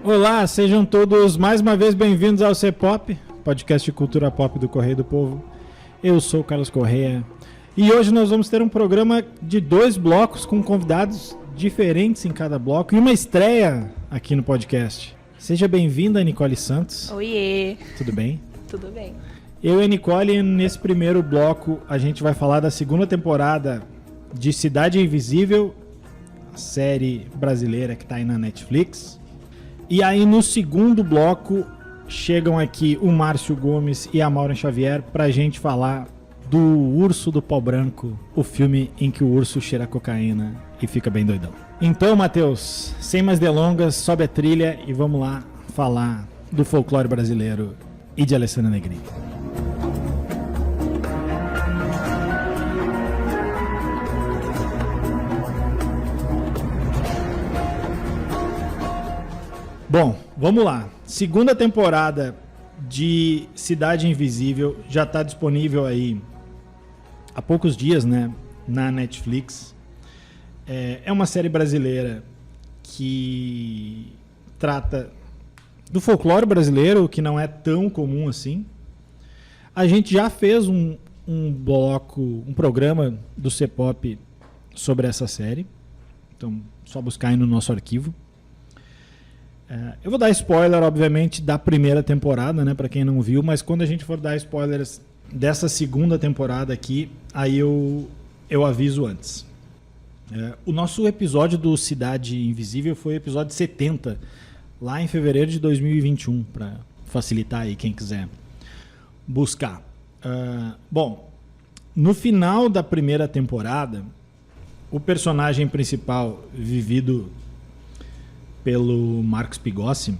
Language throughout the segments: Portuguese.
Olá, sejam todos mais uma vez bem-vindos ao C-Pop, podcast de cultura pop do Correio do Povo. Eu sou o Carlos Correia e hoje nós vamos ter um programa de 2 blocos com convidados diferentes em cada bloco e uma estreia aqui no podcast. Seja bem-vinda, Nicole Santos. Oiê! Tudo bem? Tudo bem. Eu e a Nicole, nesse primeiro bloco, a gente vai falar da segunda temporada de Cidade Invisível, a série brasileira que está aí na Netflix. E aí no segundo bloco chegam aqui o Márcio Gomes e a Maureen Xavier pra gente falar do Urso do Pau Branco, o filme em que o urso cheira cocaína e fica bem doidão. Então, Matheus, sem mais delongas, sobe a trilha e vamos lá falar do folclore brasileiro e de Alessandra Negrini. Bom, vamos lá. Segunda temporada de Cidade Invisível já está disponível aí há poucos dias, né, na Netflix. É uma série brasileira que trata do folclore brasileiro, que não é tão comum assim. A gente já fez um programa do C-Pop sobre essa série. Então, só buscar aí no nosso arquivo. Eu vou dar spoiler, obviamente, da primeira temporada, né, para quem não viu, mas quando a gente for dar spoilers dessa segunda temporada aqui, aí eu aviso antes. O nosso episódio do Cidade Invisível foi o episódio 70, lá em fevereiro de 2021, para facilitar aí quem quiser buscar. Bom, no final da primeira temporada, o personagem principal, vivido pelo Marco Pigossi,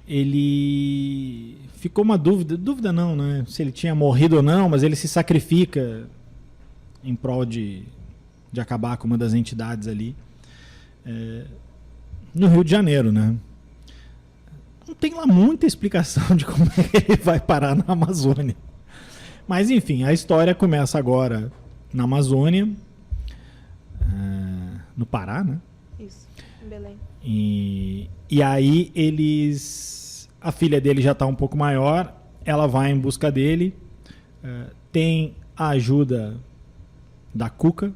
ele ficou uma dúvida não, né? Se ele tinha morrido ou não, mas ele se sacrifica em prol de acabar com uma das entidades ali no Rio de Janeiro, né? Não tem lá muita explicação de como é que ele vai parar na Amazônia. Mas enfim, a história começa agora na Amazônia, no Pará, né? Isso, em Belém. E aí a filha dele já está um pouco maior, ela vai em busca dele, tem a ajuda da Cuca,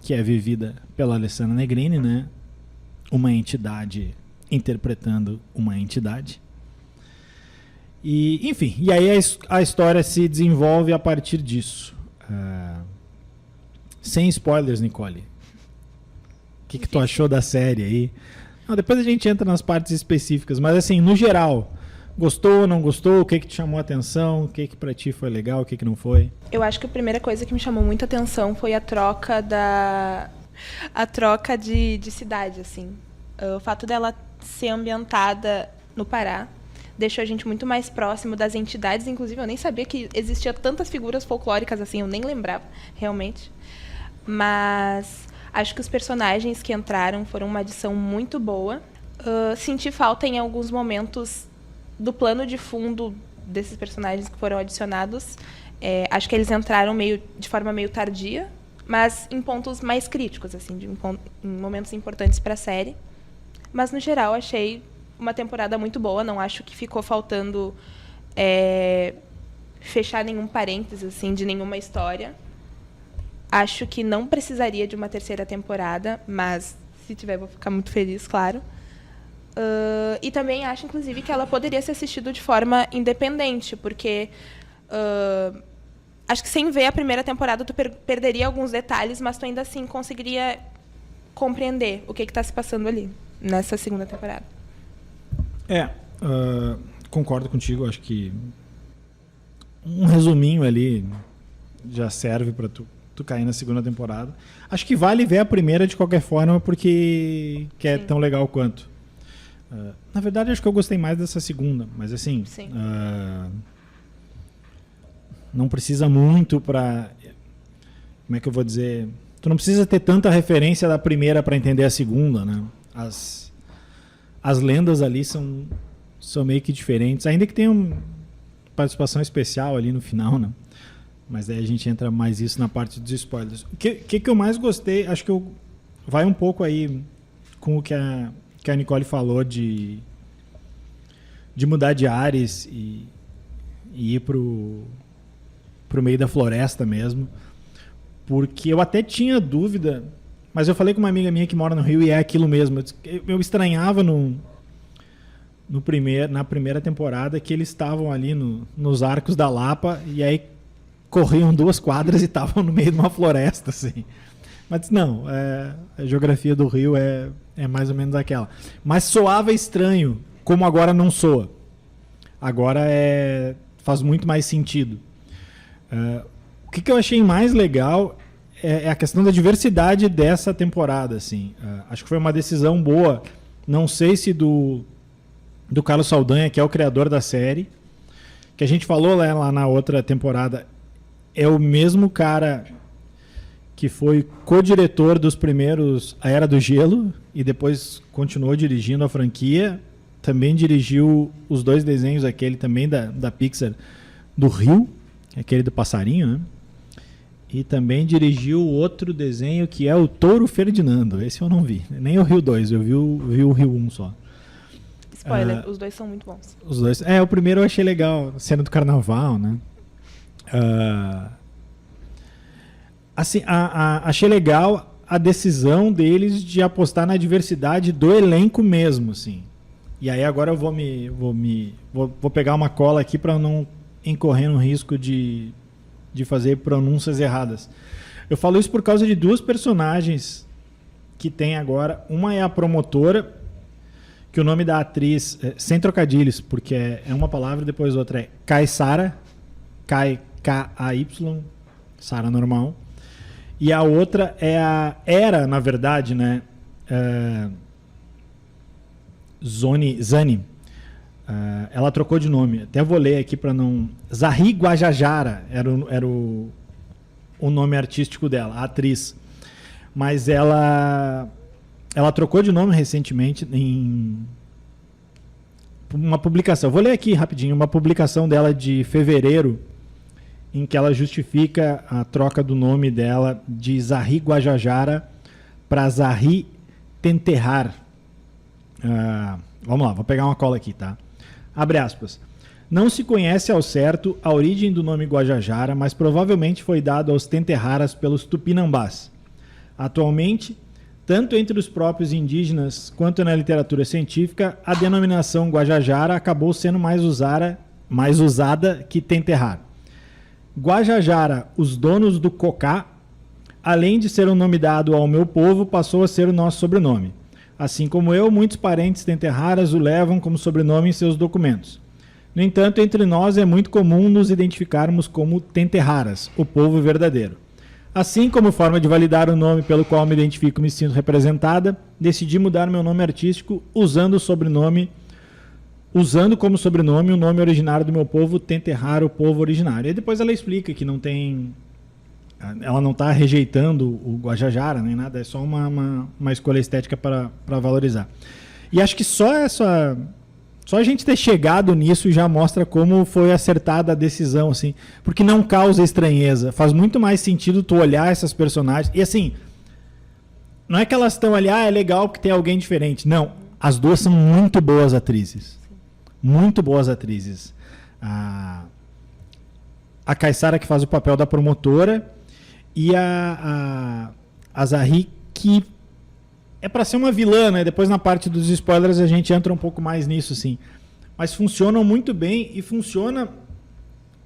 que é vivida pela Alessandra Negrini, né? Uma entidade interpretando uma entidade. E, enfim, e aí a história se desenvolve a partir disso. Sem spoilers, Nicole. O que tu achou da série aí? Não, depois a gente entra nas partes específicas, mas assim, no geral, gostou, não gostou? O que te chamou a atenção? O que pra ti foi legal? O que não foi? Eu acho que a primeira coisa que me chamou muita atenção foi a troca de cidade, assim. O fato dela ser ambientada no Pará deixou a gente muito mais próximo das entidades, inclusive eu nem sabia que existia tantas figuras folclóricas assim, eu nem lembrava, realmente. Mas acho que os personagens que entraram foram uma adição muito boa. Senti falta em alguns momentos do plano de fundo desses personagens que foram adicionados. Acho que eles entraram de forma meio tardia, mas em pontos mais críticos, assim, em momentos importantes para a série. Mas, no geral, achei uma temporada muito boa. Não acho que ficou faltando fechar nenhum parênteses assim, de nenhuma história. Acho que não precisaria de uma terceira temporada, mas se tiver vou ficar muito feliz, claro. E também acho, inclusive, que ela poderia ser assistida de forma independente, porque acho que sem ver a primeira temporada tu perderia alguns detalhes, mas tu ainda assim conseguiria compreender o que está se passando ali, nessa segunda temporada. Concordo contigo, acho que um resuminho ali já serve para tu cair na segunda temporada. Acho que vale ver a primeira de qualquer forma, porque que é tão legal quanto. Na verdade, acho que eu gostei mais dessa segunda, mas assim, não precisa muito para... Como é que eu vou dizer? Tu não precisa ter tanta referência da primeira para entender a segunda, né? As lendas ali são meio que diferentes, ainda que tenham participação especial ali no final, né? Mas aí a gente entra mais isso na parte dos spoilers. O que eu mais gostei, acho que vai um pouco aí com o que a Nicole falou de mudar de ares e ir pro meio da floresta mesmo. Porque eu até tinha dúvida, mas eu falei com uma amiga minha que mora no Rio e é aquilo mesmo. Eu estranhava na primeira temporada que eles estavam ali nos Arcos da Lapa e aí corriam 2 quadras e estavam no meio de uma floresta, assim. Mas não, a geografia do Rio é mais ou menos aquela. Mas soava estranho, como agora não soa. Agora faz muito mais sentido. O que eu achei mais legal é a questão da diversidade dessa temporada, assim. Acho que foi uma decisão boa. Não sei se do Carlos Saldanha, que é o criador da série, que a gente falou lá na outra temporada, é o mesmo cara que foi co-diretor dos primeiros A Era do Gelo e depois continuou dirigindo a franquia. Também dirigiu os 2 desenhos, aquele também da Pixar, do Rio, aquele do passarinho, né? E também dirigiu outro desenho que é o Touro Ferdinando. Esse eu não vi. Nem o Rio 2, eu vi o Rio 1 só. Spoiler, os 2 são muito bons. Os 2. O primeiro eu achei legal, a cena do carnaval, né? Assim, achei legal a decisão deles de apostar na diversidade do elenco mesmo, assim. E aí agora eu vou pegar uma cola aqui para não incorrer no risco de fazer pronúncias erradas. Eu falo isso por causa de 2 personagens que tem agora. Uma é a promotora, que o nome da atriz, sem trocadilhos, porque é uma palavra e depois outra, é Kaysara, K-A-Y, Sara normal. E a outra era, na verdade, né, Zani. Ela trocou de nome. Até vou ler aqui para não... Zahri Guajajara era o nome artístico dela, a atriz. Mas ela trocou de nome recentemente em uma publicação. Vou ler aqui rapidinho. Uma publicação dela de fevereiro, em que ela justifica a troca do nome dela de Zahri Guajajara para Zahri Tenterrar. Vamos lá, vou pegar uma cola aqui, tá? Abre aspas. Não se conhece ao certo a origem do nome Guajajara, mas provavelmente foi dado aos Tenterraras pelos Tupinambás. Atualmente, tanto entre os próprios indígenas quanto na literatura científica, a denominação Guajajara acabou sendo mais usada que Tenterrar. Guajajara, os donos do cocá, além de ser um nome dado ao meu povo, passou a ser o nosso sobrenome. Assim como eu, muitos parentes Tenterraras o levam como sobrenome em seus documentos. No entanto, entre nós é muito comum nos identificarmos como Tenterraras, o povo verdadeiro. Assim, como forma de validar o nome pelo qual me identifico e me sinto representada, decidi mudar meu nome artístico usando como sobrenome o nome originário do meu povo, Tenterrar, o povo originário. E depois ela explica que ela não está rejeitando o Guajajara nem nada, é só uma escolha estética para valorizar. E acho que só a gente ter chegado nisso já mostra como foi acertada a decisão, assim, porque não causa estranheza. Faz muito mais sentido tu olhar essas personagens. E assim, não é que elas estão ali, é legal porque tem alguém diferente. Não, as 2 são muito boas atrizes. Muito boas atrizes. A Kaysara, que faz o papel da promotora, e a Zahri, que é para ser uma vilã, né? Depois na parte dos spoilers a gente entra um pouco mais nisso, sim. Mas funcionam muito bem e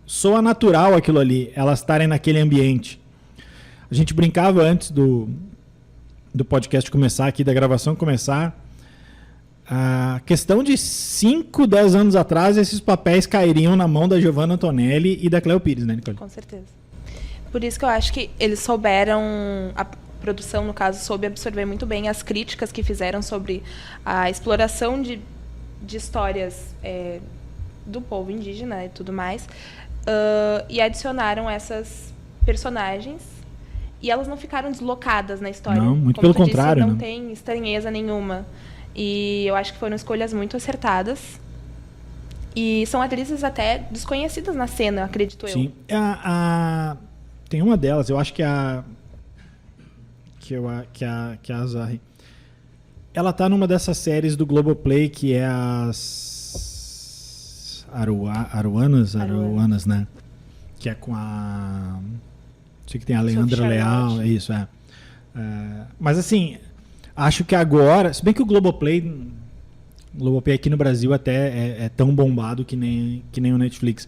soa natural aquilo ali, elas estarem naquele ambiente. A gente brincava antes do podcast começar aqui, da gravação começar, a questão de 5, 10 anos atrás, esses papéis cairiam na mão da Giovanna Antonelli e da Cleo Pires, né, Nicole? Com certeza. Por isso que eu acho que eles souberam, a produção, no caso, soube absorver muito bem as críticas que fizeram sobre a exploração de histórias do povo indígena e tudo mais, e adicionaram essas personagens, e elas não ficaram deslocadas na história. Não, muito como pelo tu contrário. Disse, não tem estranheza nenhuma. E eu acho que foram escolhas muito acertadas. E são atrizes até desconhecidas na cena, acredito eu. Sim. Tem uma delas, eu acho que a Azari. Ela tá numa dessas séries do Globoplay que é as Aruanas, né? Que é com a... Sei que tem a Leandra Leal, é isso, é. Mas assim, acho que agora, se bem que o Globoplay aqui no Brasil até é tão bombado que nem o Netflix.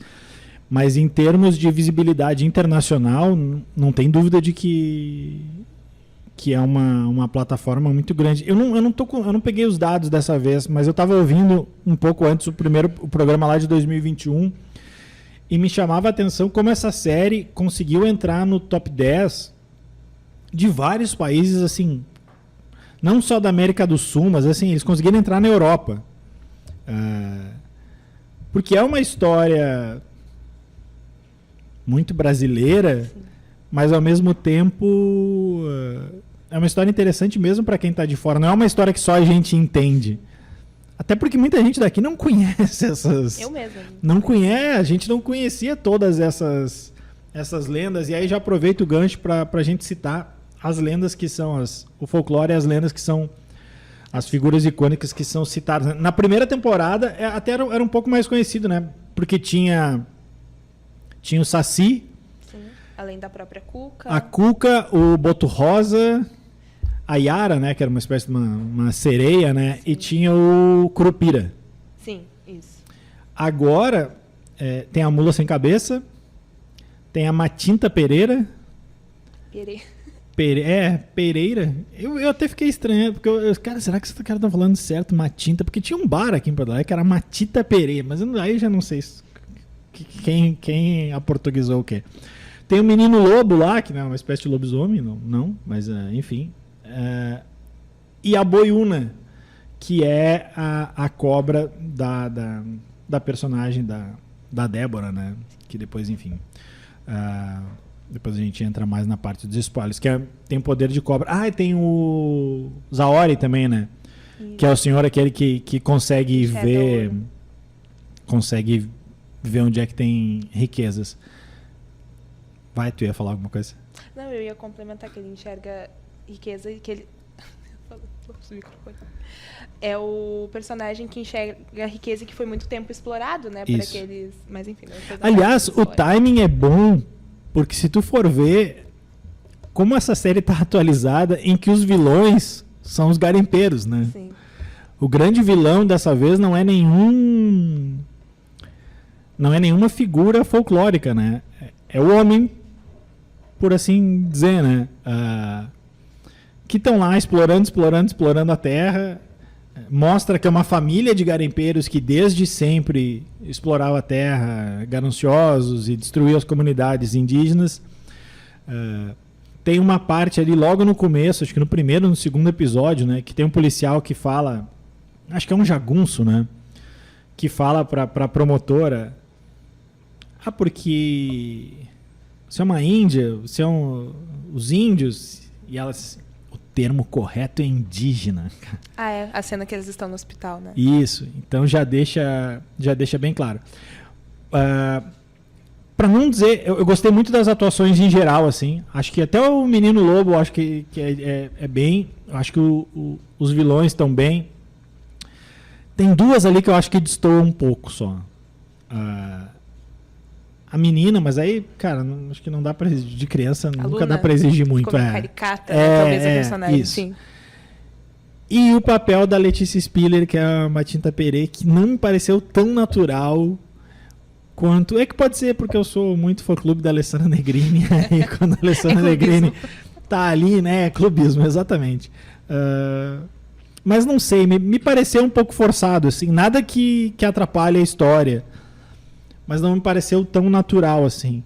Mas em termos de visibilidade internacional, não tem dúvida de que é uma plataforma muito grande. Eu não peguei os dados dessa vez, mas eu estava ouvindo um pouco antes o programa lá de 2021 e me chamava a atenção como essa série conseguiu entrar no top 10 de vários países, assim, não só da América do Sul, mas assim, eles conseguiram entrar na Europa. Porque é uma história muito brasileira, sim, mas ao mesmo tempo é uma história interessante mesmo para quem está de fora. Não é uma história que só a gente entende. Até porque muita gente daqui não conhece essas... Eu mesma. Não conhece, a gente não conhecia todas essas lendas. E aí já aproveito o gancho para a gente citar as lendas que são o folclore e as lendas que são as figuras icônicas que são citadas. Na primeira temporada até era um pouco mais conhecido, né? Porque tinha o Saci. Sim, além da própria Cuca. A Cuca, o Boto Rosa, a Yara, né? Que era uma espécie de uma sereia, né? Sim. E tinha o Curupira. Sim, isso. Agora tem a Mula Sem Cabeça, tem a Matinta Pereira. Pereira. Eu até fiquei estranho, porque cara, será que esse cara tá falando certo, Matinta? Porque tinha um bar aqui em Porto Alegre que era Matita Pereira, mas aí eu já não sei quem aportuguesou o quê. Tem o Menino Lobo lá, que não é uma espécie de lobisomem, não, mas enfim. E a Boiúna, que é a cobra da personagem da Débora, né? Que depois, enfim... depois a gente entra mais na parte dos spoilers, que tem o poder de cobra. E tem o Zaori também, né? Isso. Que é o senhor aquele que consegue ver onde é que tem riquezas. Vai, tu ia falar alguma coisa? Não, eu ia complementar que ele enxerga riqueza e que ele... É o personagem que enxerga a riqueza que foi muito tempo explorado, né? Para aqueles... Mas enfim... Aliás, o timing é bom, porque se tu for ver como essa série está atualizada, em que os vilões são os garimpeiros, né? Sim. O grande vilão dessa vez não é nenhuma figura folclórica, né? É o homem, por assim dizer, né? Que estão lá explorando a terra. Mostra que é uma família de garimpeiros que desde sempre explorava a terra, gananciosos, e destruía as comunidades indígenas. Tem uma parte ali logo no começo, acho que no primeiro ou no segundo episódio, né, que tem um policial que fala, acho que é um jagunço, né, que fala para a promotora, porque você é uma índia, você é os índios, e elas... O termo correto é indígena. É a cena que eles estão no hospital, né? Isso, então já deixa bem claro. Para não dizer, eu gostei muito das atuações em geral, assim. Acho que até o Menino Lobo, acho que é bem. Acho que os vilões estão bem. Tem duas ali que eu acho que destoam um pouco só. A menina, mas aí, cara, acho que não dá pra exigir de criança, nunca Luna, dá pra exigir muito. Como caricata, né? Talvez a personagem, isso. Sim. E o papel da Letícia Spiller, que é a Matinta Pereira, que não me pareceu tão natural quanto... É que pode ser porque eu sou muito fã-clube da Alessandra Negrini, e quando a Alessandra Negrini tá ali, né, é clubismo, exatamente. Mas não sei, me pareceu um pouco forçado, assim, nada que atrapalhe a história. Mas não me pareceu tão natural assim.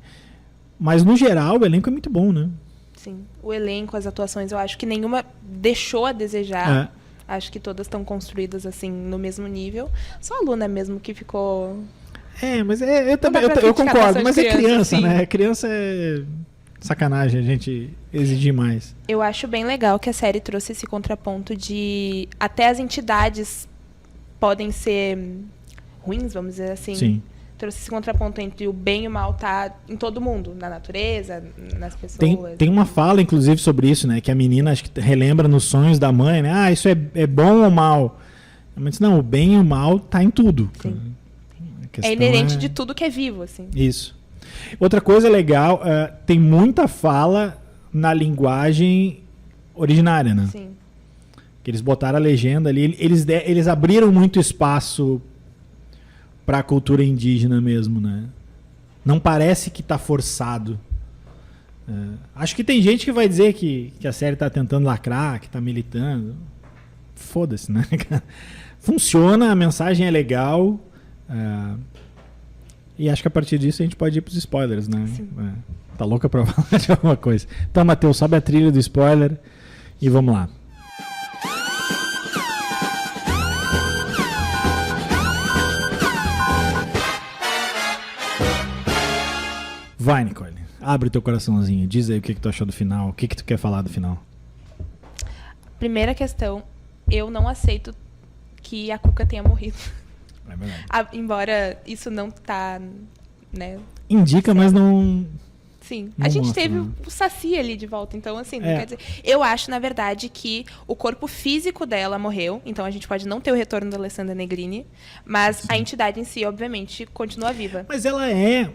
Mas, no geral, o elenco é muito bom, né? Sim. O elenco, as atuações, eu acho que nenhuma deixou a desejar. Acho que todas estão construídas, assim, no mesmo nível. Só a Luna mesmo que ficou... Mas eu também eu concordo. Mas é criança, sim. Né? Criança é sacanagem a gente exigir mais. Eu acho bem legal que a série trouxe esse contraponto de... Até as entidades podem ser... ruins, vamos dizer assim. Sim. Trouxe esse contraponto entre o bem e o mal tá em todo mundo, na natureza, nas pessoas. Tem uma fala, inclusive, sobre isso, né? Que a menina acho que relembra nos sonhos da mãe, né? Ah, isso é bom ou mal? Mas não, o bem e o mal tá em tudo. Sim. A questão É inerente de tudo que é vivo, assim. Isso. Outra coisa legal, tem muita fala na linguagem originária, né? Sim. Que eles botaram a legenda ali. Eles abriram muito espaço para a cultura indígena mesmo, né? Não parece que tá forçado. Acho que tem gente que vai dizer que a série tá tentando lacrar, que tá militando. Foda-se, né? Funciona, a mensagem é legal. E acho que a partir disso a gente pode ir pros spoilers, né? Tá louca pra falar de alguma coisa. Então, Matheus, sobe a trilha do spoiler e vamos lá. Vai, Nicole. Abre o teu coraçãozinho. Diz aí o que tu achou do final. O que tu quer falar do final. Primeira questão, eu não aceito que a Cuca tenha morrido. É verdade. Embora isso não tá, né? Indica, mas não... Sim. Não A gente mostra, teve não. o Saci ali de volta, então assim, não quer dizer... Eu acho, na verdade, que o corpo físico dela morreu, então a gente pode não ter o retorno da Alessandra Negrini, mas a entidade em si, obviamente, continua viva. Mas ela é...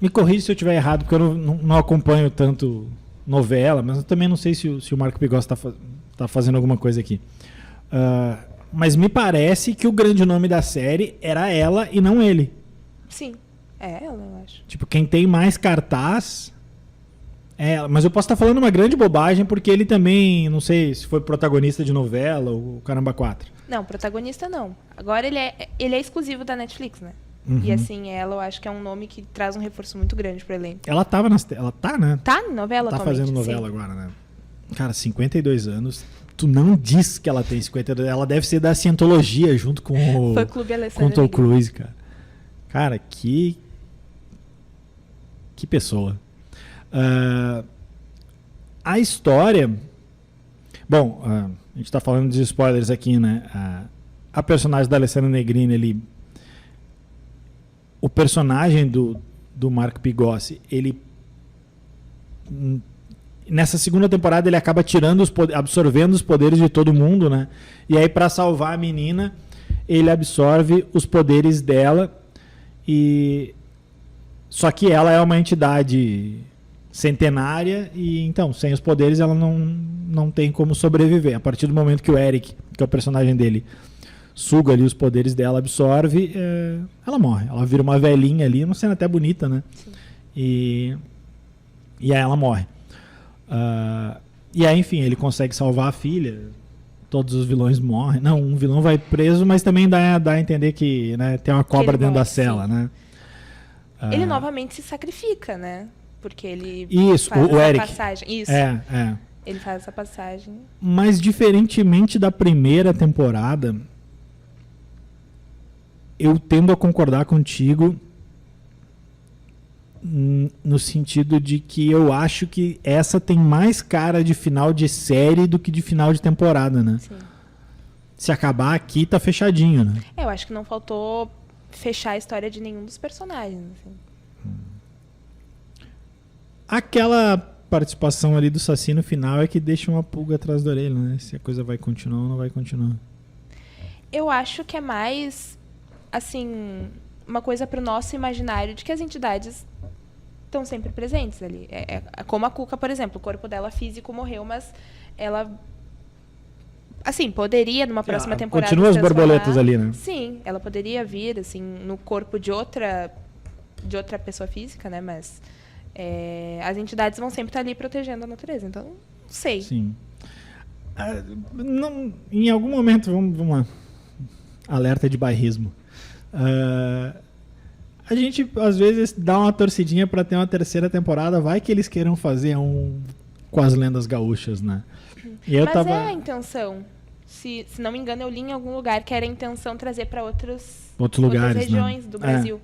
Me corrija se eu estiver errado, porque eu não acompanho tanto novela, mas eu também não sei se o Marco Pigossi tá fazendo alguma coisa aqui. Mas me parece que o grande nome da série era ela e não ele. Sim, é ela, eu acho. Tipo, quem tem mais cartaz é ela. Mas eu posso estar falando uma grande bobagem, porque ele também, não sei se foi protagonista de novela ou Caramba 4. Não, protagonista não. Agora ele é exclusivo da Netflix, né? Uhum. E assim, ela eu acho que é um nome que traz um reforço muito grande pro elenco. Ela tá, né? Tá em novela Tá atualmente, fazendo novela sim. agora, né? Cara, 52 anos. Tu não diz que ela tem 52. Ela deve ser da Cientologia junto com o Fã Clube com Alessandra o Tom Negrini. Cruise, cara. Cara, que pessoa. A história... Bom, a gente tá falando de spoilers aqui, né? A personagem da Alessandra Negrini, ele... O personagem do Marco Pigossi, ele... Nessa segunda temporada ele acaba absorvendo os poderes de todo mundo, né? E aí, para salvar a menina, ele absorve os poderes dela. Só que ela é uma entidade centenária e então, sem os poderes, ela não tem como sobreviver. A partir do momento que o Eric, que é o personagem dele, suga ali os poderes dela, absorve, ela morre. Ela vira uma velhinha ali, uma cena até bonita, né? Sim. E aí ela morre. E aí, enfim, ele consegue salvar a filha. Todos os vilões morrem. Não, um vilão vai preso, mas também dá a entender que, né, tem uma cobra dentro da cela, né? Ele novamente se sacrifica, né? Porque ele Isso, faz o essa Eric. passagem. Isso. Ele faz essa passagem. Mas diferentemente da primeira temporada, eu tendo a concordar contigo no sentido de que eu acho que essa tem mais cara de final de série do que de final de temporada, né? Sim. Se acabar aqui, tá fechadinho, né? Eu acho que não faltou fechar a história de nenhum dos personagens. Assim. Aquela participação ali do Saci no final é que deixa uma pulga atrás da orelha, né? Se a coisa vai continuar ou não vai continuar. Eu acho que é mais, assim, uma coisa pro nosso imaginário de que as entidades estão sempre presentes ali. Como a Cuca, por exemplo, o corpo dela físico morreu, mas ela, assim, poderia numa próxima temporada continua as se transformar. borboletas ali, né? Sim, ela poderia vir, assim, no corpo de outra pessoa física, né? Mas as entidades vão sempre estar ali protegendo a natureza. Então, não sei. Sim. Em algum momento, vamos lá. Alerta de bairrismo. A gente, às vezes, dá uma torcidinha para ter uma terceira temporada. Vai que eles queiram fazer com as lendas gaúchas, né? E eu Mas é a intenção. Se não me engano, eu li em algum lugar que era a intenção trazer para outros lugares, outras regiões, né, do Brasil.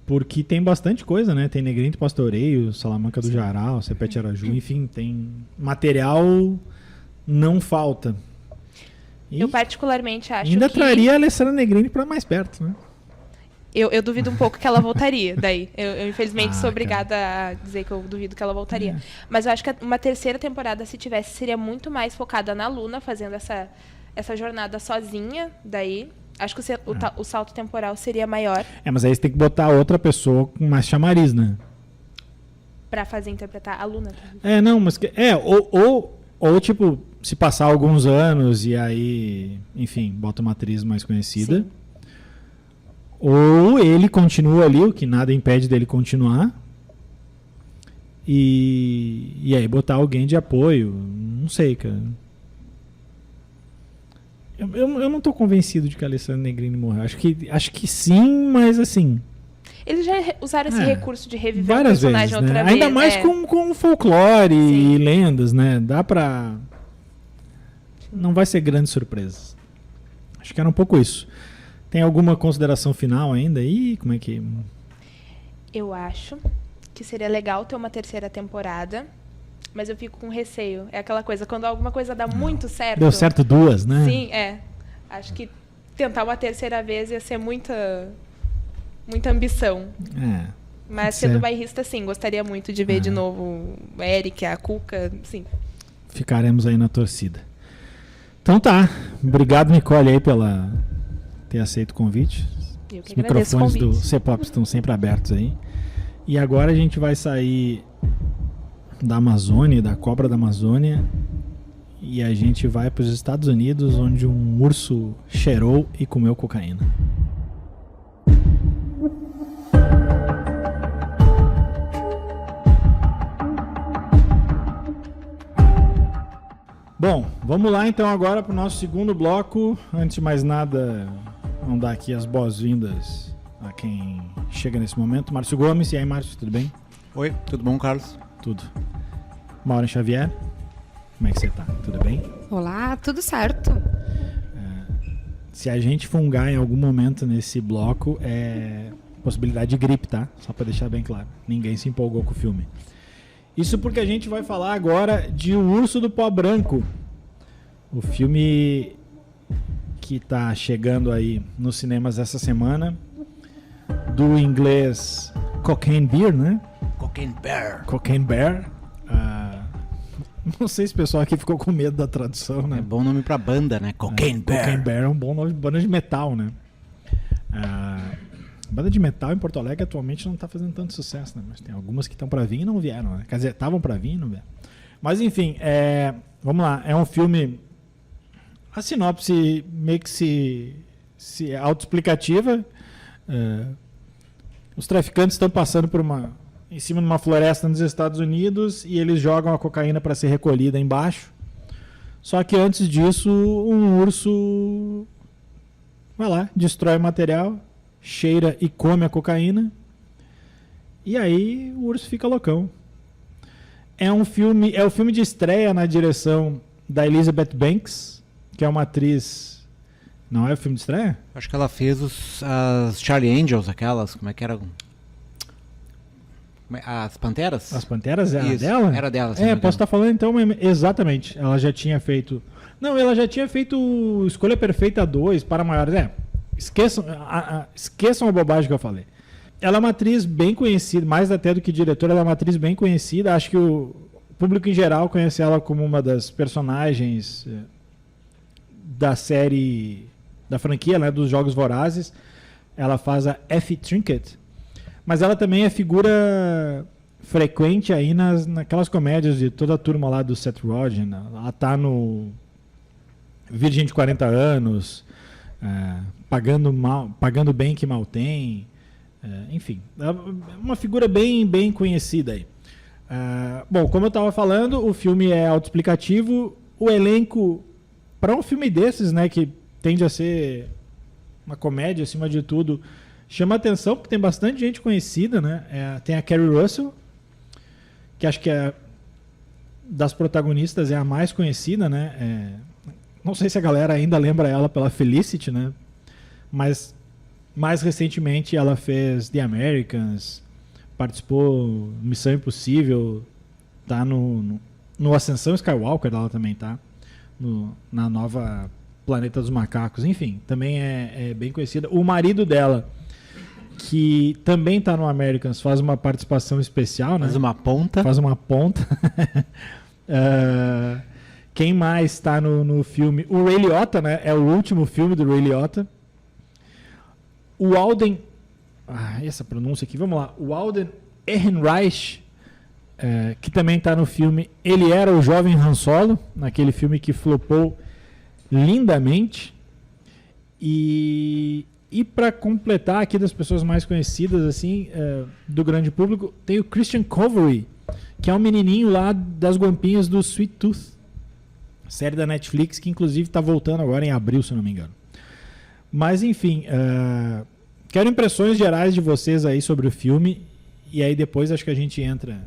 Porque tem bastante coisa, né? Tem Negrinho Pastoreio, Salamanca do Jaral, Cepete Araju, enfim, tem material, não falta. E Eu particularmente acho ainda que... traria a Alessandra Negrini para mais perto, né? Eu duvido um pouco que ela voltaria daí. Eu infelizmente, sou Ah, obrigada a dizer que eu duvido que ela voltaria. É. Mas eu acho que uma terceira temporada, se tivesse, seria muito mais focada na Luna, fazendo essa jornada sozinha daí. Acho que o salto temporal seria maior Mas aí você tem que botar outra pessoa com mais chamariz, né? pra fazer interpretar a Luna. Não, mas... Ou tipo, se passar alguns anos e aí, enfim, bota uma atriz mais conhecida. Sim. Ou ele continua ali, o que nada impede dele continuar. E aí botar alguém de apoio. Não sei, cara. Eu não tô convencido de que a Alessandra Negrini morreu. Acho que sim, mas assim... Eles já usaram esse recurso de reviver o várias personagem vezes, outra né? vez. Ainda mais com folclore Sim. e lendas, né? Dá pra... Não vai ser grandes surpresas. Acho que era um pouco isso. Tem alguma consideração final ainda aí? Como é que... Eu acho que seria legal ter uma terceira temporada, mas eu fico com receio. É aquela coisa, quando alguma coisa dá muito certo... Deu certo duas, né? Sim, acho que tentar uma terceira vez ia ser muita ambição. Mas sendo bairrista, sim, gostaria muito de ver de novo o Eric, a Cuca, sim. Ficaremos aí na torcida. Então tá. Obrigado, Nicole, aí pela ter aceito o convite. Eu que Os agradeço o microfones do convite. C-Pop estão sempre abertos aí. E agora a gente vai sair da Amazônia, da cobra da Amazônia, e a gente vai para os Estados Unidos, onde um urso cheirou e comeu cocaína. Bom, vamos lá então agora para o nosso segundo bloco. Antes de mais nada, vamos dar aqui as boas-vindas a quem chega nesse momento. Márcio Gomes, e aí Márcio, tudo bem? Oi, tudo bom, Carlos? Tudo. Maureen Xavier, como é que você tá? Tudo bem? Olá, tudo certo. Se a gente fungar em algum momento nesse bloco, é possibilidade de gripe, tá? Só para deixar bem claro. Ninguém se empolgou com o filme. Isso porque a gente vai falar agora de O Urso do Pó Branco. O filme que tá chegando aí nos cinemas essa semana. Do inglês Cocaine Bear, né? Cocaine Bear. Cocaine Bear. Não sei se o pessoal aqui ficou com medo da tradução, né? É bom nome pra banda, né? Cocaine Bear. Cocaine Bear é um bom nome de banda de metal, né? Banda de metal em Porto Alegre atualmente não tá fazendo tanto sucesso, né? Mas tem algumas que estão pra vir e não vieram, né? Quer dizer, estavam pra vir e não vieram. Mas enfim, vamos lá. É um filme... A sinopse meio que se autoexplicativa. Os traficantes estão passando em cima de uma floresta nos Estados Unidos e eles jogam a cocaína para ser recolhida embaixo. Só que antes disso, um urso vai lá, destrói o material, cheira e come a cocaína. E aí o urso fica loucão. É o filme de estreia na direção da Elizabeth Banks, que é uma atriz... Não é o filme de estreia? Acho que ela fez as Charlie Angels, aquelas, como é que era? As Panteras? As Panteras era Isso, dela? era dela. Posso estar falando então, exatamente. Ela já tinha feito... Não, ela já tinha feito Escolha Perfeita 2 para maiores. Esqueçam a bobagem que eu falei. Ela é uma atriz bem conhecida, mais até do que diretora, ela é uma atriz bem conhecida. Acho que o público em geral conhece ela como uma das personagens da série, da franquia, né, dos Jogos Vorazes. Ela faz a Effie Trinket. Mas ela também é figura frequente aí naquelas comédias de toda a turma lá do Seth Rogen. Ela tá no Virgem de 40 Anos, Pagando Bem Que Mal Tem. Enfim, é uma figura bem conhecida aí. Bom, como eu estava falando, o filme é autoexplicativo. O elenco, para um filme desses, né, que tende a ser uma comédia acima de tudo, chama atenção porque tem bastante gente conhecida, né? Tem a Kerry Russell, que acho que das protagonistas é a mais conhecida, né? Não sei se a galera ainda lembra ela pela Felicity, né? Mas mais recentemente ela fez The Americans, participou Missão Impossível, tá no Ascensão Skywalker, ela também tá na nova Planeta dos Macacos, enfim, também é bem conhecida. O marido dela, que também tá no Americans, faz uma participação especial, né? Faz uma ponta. Faz uma ponta. Quem mais tá no filme? O Ray Liotta, né? É o último filme do Ray Liotta. O Alden... essa pronúncia aqui, vamos lá. O Alden Ehrenreich, que também tá no filme. Ele era o jovem Han Solo, naquele filme que flopou lindamente. E para completar aqui das pessoas mais conhecidas assim, do grande público, tem o Christian Covey, que é um menininho lá das guampinhas do Sweet Tooth, série da Netflix, que inclusive está voltando agora em abril, se não me engano. Mas enfim, quero impressões gerais de vocês aí sobre o filme, e aí depois acho que a gente entra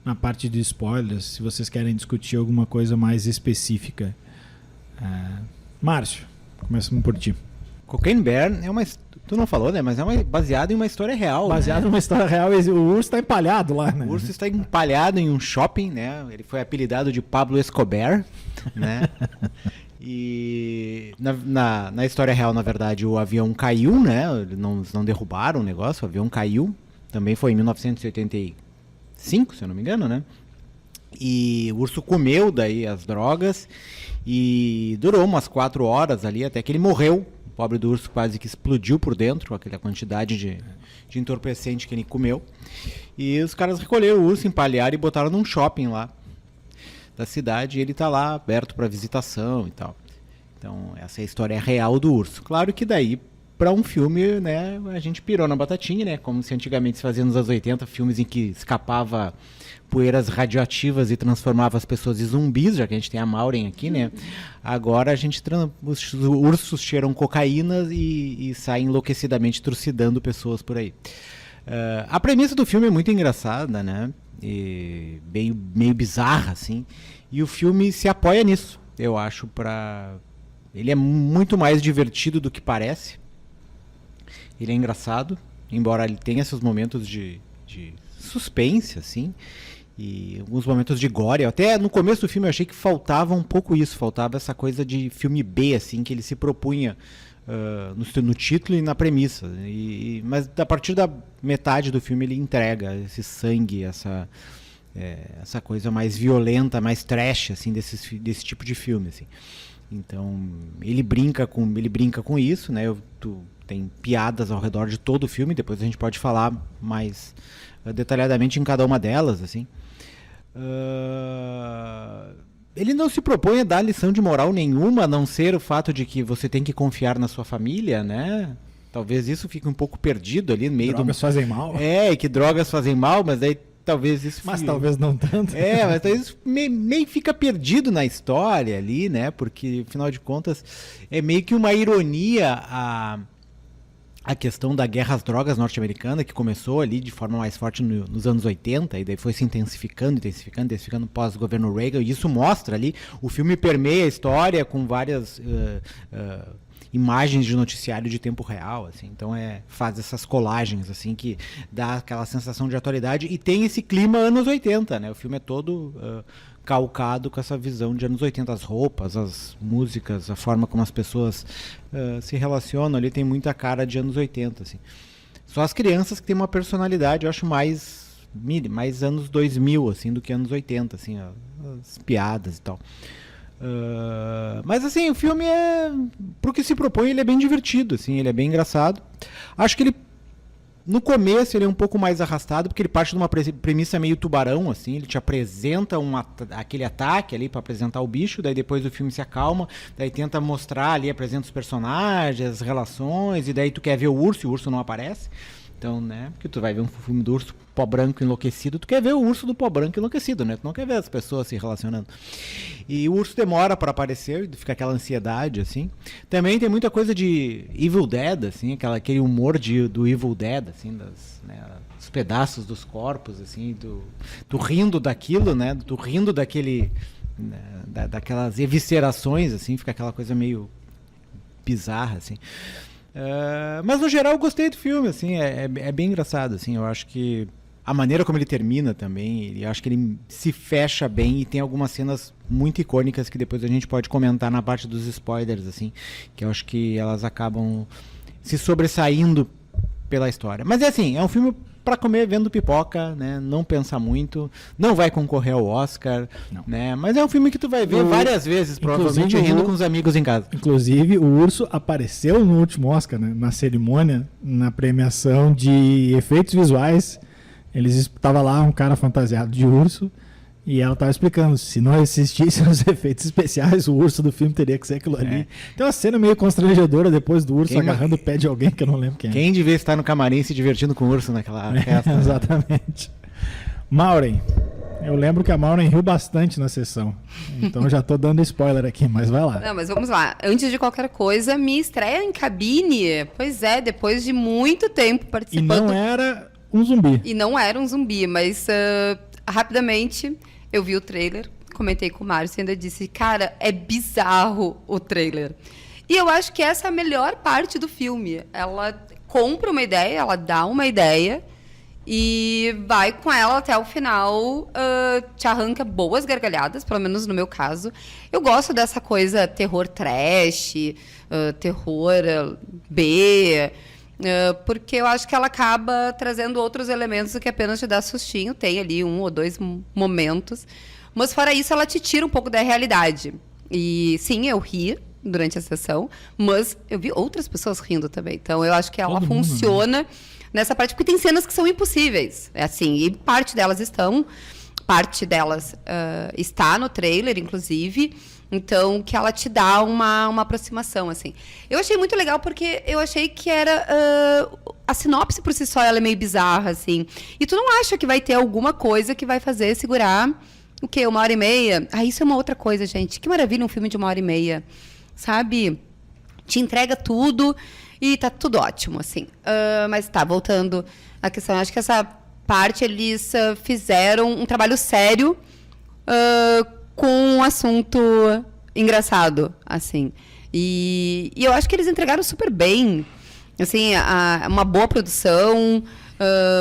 na parte de spoilers, se vocês querem discutir alguma coisa mais específica. Márcio, começamos por ti. Cocaine Bear é uma... Tu não falou, né? Mas é baseado em uma história real. Baseado né? numa história real, o urso está empalhado lá, né? O urso está empalhado em um shopping, né? Ele foi apelidado de Pablo Escobar, né? E na história real, na verdade, o avião caiu, né? Não derrubaram o negócio, o avião caiu. Também foi em 1985, se eu não me engano, né? E o urso comeu daí as drogas e durou umas 4 horas ali até que ele morreu. O pobre do urso quase que explodiu por dentro, aquela quantidade de entorpecente que ele comeu. E os caras recolheram o urso, empalharam e botaram num shopping lá da cidade. E ele tá lá aberto para visitação e tal. Então essa é a história real do urso. Claro que daí, para um filme, né, a gente pirou na batatinha, né? Como se antigamente se fazia nos anos 80, filmes em que escapava poeiras radioativas e transformava as pessoas em zumbis, já que a gente tem a Maureen aqui, né? Agora os ursos cheiram cocaína e saem enlouquecidamente trucidando pessoas por aí. A premissa do filme é muito engraçada, né? E meio bizarra, assim. E o filme se apoia nisso, eu acho, ele é muito mais divertido do que parece. Ele é engraçado, embora ele tenha seus momentos de suspense, assim, e alguns momentos de gore. Até no começo do filme eu achei que faltava um pouco isso, faltava essa coisa de filme B, assim, que ele se propunha no título e na premissa. Mas a partir da metade do filme ele entrega esse sangue, essa coisa mais violenta, mais trash, assim, desse tipo de filme, assim. Então ele brinca com isso, né? Tem piadas ao redor de todo o filme, depois a gente pode falar mais detalhadamente em cada uma delas, assim. Ele não se propõe a dar lição de moral nenhuma, a não ser o fato de que você tem que confiar na sua família, né? Talvez isso fique um pouco perdido ali no meio drogas fazem mal. Que drogas fazem mal, mas daí talvez isso... Mas talvez não tanto. Mas talvez meio fica perdido na história ali, né? Porque, afinal de contas, é meio que uma ironia a questão da guerra às drogas norte-americana, que começou ali de forma mais forte nos anos 80, e daí foi se intensificando pós-governo Reagan, e isso mostra ali, o filme permeia a história com várias imagens de noticiário de tempo real, assim. Então faz essas colagens, assim, que dá aquela sensação de atualidade, e tem esse clima anos 80, né? O filme é todo calcado com essa visão de anos 80, as roupas, as músicas, a forma como as pessoas se relacionam ali, tem muita cara de anos 80, assim. Só as crianças que têm uma personalidade, eu acho mais anos 2000, assim, do que anos 80, assim, as piadas e tal. Mas assim, o filme pro que se propõe, ele é bem divertido, assim, ele é bem engraçado. Acho que no começo ele é um pouco mais arrastado, porque ele parte de uma premissa meio tubarão, assim, ele te apresenta aquele ataque ali para apresentar o bicho, daí depois o filme se acalma, daí tenta mostrar ali, apresenta os personagens, as relações, e daí tu quer ver o urso e o urso não aparece. Então, né, porque tu vai ver um filme do urso pó branco enlouquecido, tu quer ver o urso do pó branco enlouquecido, né? Tu não quer ver as pessoas se relacionando. E o urso demora para aparecer, fica aquela ansiedade, assim. Também tem muita coisa de Evil Dead, assim, aquele humor do Evil Dead, assim, os pedaços dos corpos, assim, tu rindo daquilo, né? Tu rindo daquele... daquelas eviscerações, assim, fica aquela coisa meio bizarra, assim. Mas no geral eu gostei do filme, assim, é bem engraçado, assim, eu acho que a maneira como ele termina também, acho que ele se fecha bem e tem algumas cenas muito icônicas que depois a gente pode comentar na parte dos spoilers, assim, que eu acho que elas acabam se sobressaindo pela história. Mas é assim, é um filme para comer vendo pipoca, né? Não pensar muito, não vai concorrer ao Oscar, né? Mas é um filme que tu vai ver várias vezes, provavelmente rindo com os amigos em casa. Inclusive, o Urso apareceu no último Oscar, né? Na cerimônia, na premiação de efeitos visuais. Tava lá um cara fantasiado de urso e ela tava explicando, se não existissem os efeitos especiais, o urso do filme teria que ser aquilo ali. Tem uma cena meio constrangedora depois do urso agarrando o pé de alguém que eu não lembro quem é. Quem devia estar no camarim se divertindo com o urso naquela festa. Exatamente. Maureen. Eu lembro que a Maureen riu bastante na sessão. Então eu já tô dando spoiler aqui, mas vai lá. Não, mas vamos lá. Antes de qualquer coisa, minha estreia em cabine. Pois é, depois de muito tempo participando. E não era um zumbi. E não era um zumbi, mas rapidamente eu vi o trailer, comentei com o Márcio e ainda disse, cara, é bizarro o trailer. E eu acho que essa é a melhor parte do filme. Ela compra uma ideia, ela dá uma ideia e vai com ela até o final, te arranca boas gargalhadas, pelo menos no meu caso. Eu gosto dessa coisa terror trash, terror B, porque eu acho que ela acaba trazendo outros elementos do que apenas te dar sustinho. Tem ali 1 ou 2 momentos. Mas fora isso, ela te tira um pouco da realidade. E sim, eu ri durante a sessão, mas eu vi outras pessoas rindo também. Então eu acho que ela funciona nessa parte, porque tem cenas que são impossíveis. É assim, e parte delas está no trailer, inclusive. Então, que ela te dá uma aproximação, assim. Eu achei muito legal porque eu achei que era... a sinopse por si só, ela é meio bizarra, assim. E tu não acha que vai ter alguma coisa que vai fazer segurar, o quê? 1h30? Ah, isso é uma outra coisa, gente. Que maravilha um filme de 1h30. Sabe? Te entrega tudo e tá tudo ótimo, assim. Mas tá, voltando à questão. Acho que essa parte, eles fizeram um trabalho sério com um assunto engraçado, assim. E eu acho que eles entregaram super bem. Assim, uma boa produção,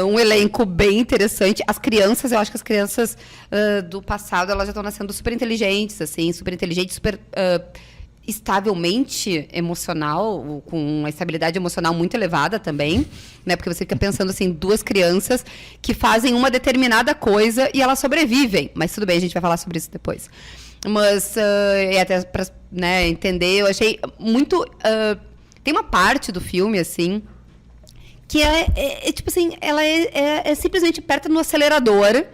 um elenco bem interessante. As crianças, eu acho que as crianças do passado, elas já estão nascendo super inteligentes, assim, super estavelmente emocional, com uma estabilidade emocional muito elevada também, né? Porque você fica pensando assim, 2 crianças que fazem uma determinada coisa e elas sobrevivem. Mas tudo bem, a gente vai falar sobre isso depois. Mas, e até para, né, entender, eu achei muito... tem uma parte do filme, assim, que tipo assim, ela é simplesmente aperta no acelerador.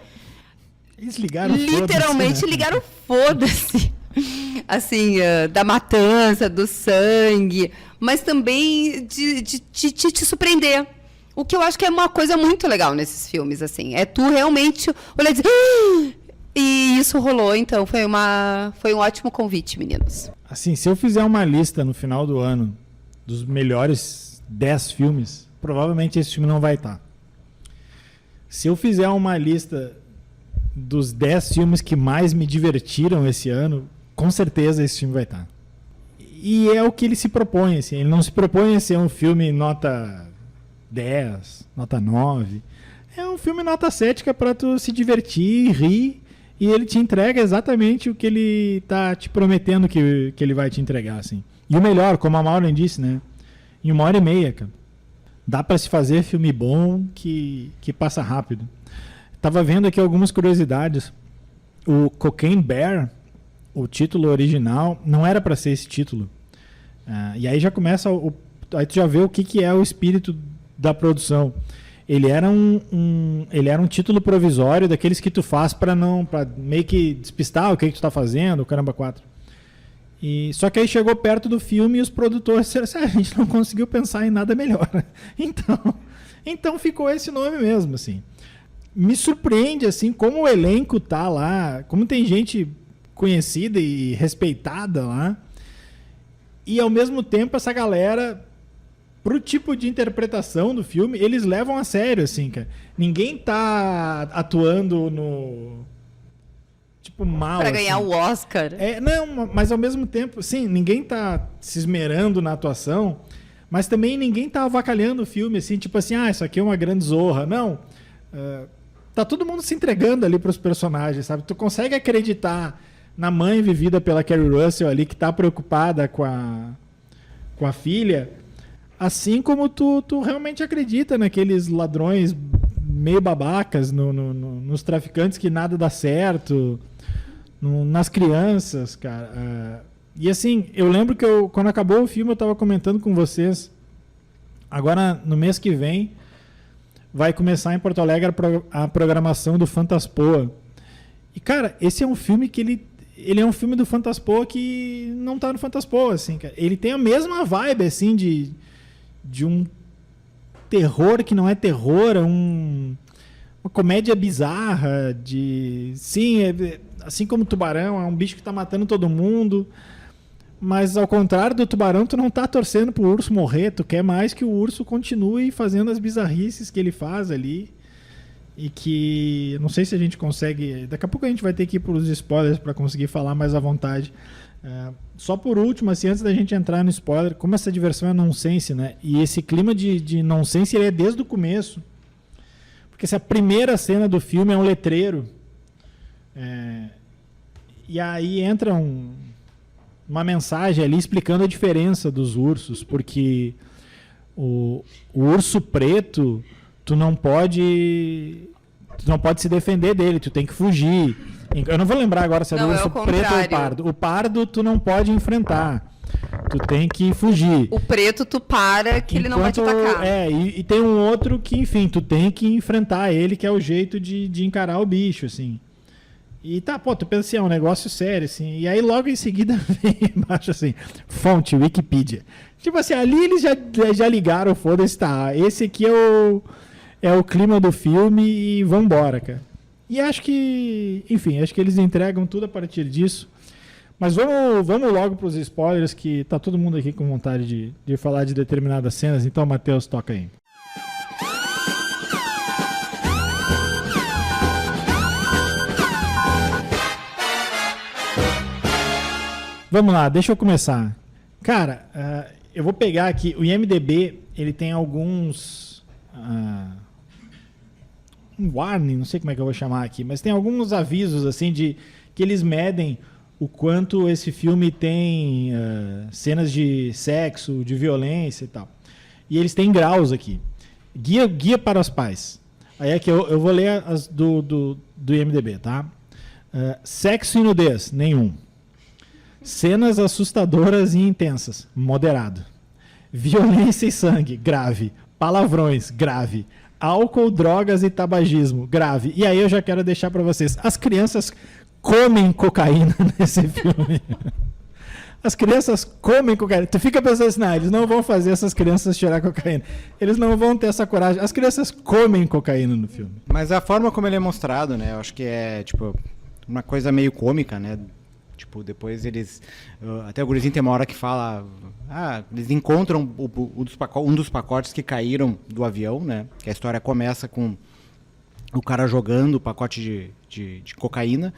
Eles ligaram literalmente foda-se, né? ligaram foda-se. Assim, da matança, do sangue, mas também de te surpreender. O que eu acho que é uma coisa muito legal nesses filmes, assim. É tu realmente olhar e dizer... E isso rolou, então foi um ótimo convite, meninos. Assim, se eu fizer uma lista no final do ano dos melhores 10 filmes, provavelmente esse filme não vai estar. Se eu fizer uma lista dos 10 filmes que mais me divertiram esse ano, com certeza esse filme vai estar. E é o que ele se propõe, assim. Ele não se propõe a ser um filme nota 10, nota 9. É um filme nota 7 que é pra tu se divertir, rir, e ele te entrega exatamente o que ele tá te prometendo que ele vai te entregar, assim. E o melhor, como a Maureen disse, né? Em 1h30, cara. Dá pra se fazer filme bom que passa rápido. Tava vendo aqui algumas curiosidades. O Cocaine Bear, o título original, não era para ser esse título. E aí já começa... aí tu já vê o que é o espírito da produção. Ele era um título provisório daqueles que tu faz para meio que despistar o que tu tá fazendo, o caramba 4. Só que aí chegou perto do filme e os produtores disseram assim, a gente não conseguiu pensar em nada melhor. Então ficou esse nome mesmo, assim. Me surpreende, assim, como o elenco tá lá, como tem gente conhecida e respeitada lá, e ao mesmo tempo essa galera, pro tipo de interpretação do filme, eles levam a sério, assim, cara. Ninguém tá atuando no... tipo, mal, pra ganhar assim. o Oscar. Não, mas ao mesmo tempo, sim, ninguém tá se esmerando na atuação, mas também ninguém tá avacalhando o filme, assim, tipo assim, isso aqui é uma grande zorra. Não. tá todo mundo se entregando ali pros personagens, sabe? Tu consegue acreditar na mãe vivida pela Kerry Russell ali, que tá preocupada com a filha, assim como tu realmente acredita naqueles ladrões meio babacas, nos traficantes que nada dá certo, nas crianças, cara. E assim, eu lembro que quando acabou o filme, eu tava comentando com vocês, agora no mês que vem, vai começar em Porto Alegre a programação do Fantaspoa. E, cara, esse é um filme que ele é um filme do Fantaspoa que não tá no Fantaspoa, assim, cara. Ele tem a mesma vibe, assim, de um terror que não é terror, uma comédia bizarra, sim, assim como o Tubarão, é um bicho que tá matando todo mundo, mas ao contrário do Tubarão, tu não tá torcendo pro urso morrer, tu quer mais que o urso continue fazendo as bizarrices que ele faz ali. E que não sei se a gente consegue, daqui a pouco a gente vai ter que ir para os spoilers para conseguir falar mais à vontade. Só por último, assim, antes da gente entrar no spoiler, como essa diversão é nonsense, né? E esse clima de nonsense ele é desde o começo, porque essa primeira cena do filme é um letreiro, e aí entra uma mensagem ali explicando a diferença dos ursos, porque o urso preto tu não pode se defender dele, tu tem que fugir. Eu não vou lembrar agora se é do urso preto ou pardo. O pardo tu não pode enfrentar. Tu tem que fugir. O preto tu para que ele não vai te atacar. E tem um outro que, enfim, tu tem que enfrentar ele, que é o jeito de encarar o bicho, assim. E tá, tu pensa assim, é um negócio sério, assim. E aí logo em seguida vem embaixo assim, fonte, Wikipedia. Tipo assim, ali eles já ligaram, foda-se, tá. Esse aqui é o clima do filme e vambora, cara. E acho que, enfim, acho que eles entregam tudo a partir disso. Mas vamos logo pros spoilers, que tá todo mundo aqui com vontade de falar de determinadas cenas. Então, Matheus, toca aí. Vamos lá, deixa eu começar. Cara, eu vou pegar aqui, o IMDb, ele tem alguns... um warning, não sei como é que eu vou chamar aqui, mas tem alguns avisos, assim, que eles medem o quanto esse filme tem cenas de sexo, de violência e tal. E eles têm graus aqui. Guia para os pais. Aí aqui eu vou ler as do IMDb, tá? Sexo e nudez, nenhum. Cenas assustadoras e intensas, moderado. Violência e sangue, grave. Palavrões, grave. Álcool, drogas e tabagismo, grave. E aí eu já quero deixar para vocês, as crianças comem cocaína nesse filme. As crianças comem cocaína. Tu fica pensando assim, eles não vão fazer essas crianças cheirar cocaína. Eles não vão ter essa coragem. As crianças comem cocaína no filme. Mas a forma como ele é mostrado, né, eu acho que é, tipo, uma coisa meio cômica, né? Tipo, depois eles... até o gurizinho tem uma hora que fala... eles encontram um dos pacotes que caíram do avião, né? Que a história começa com o cara jogando o pacote de cocaína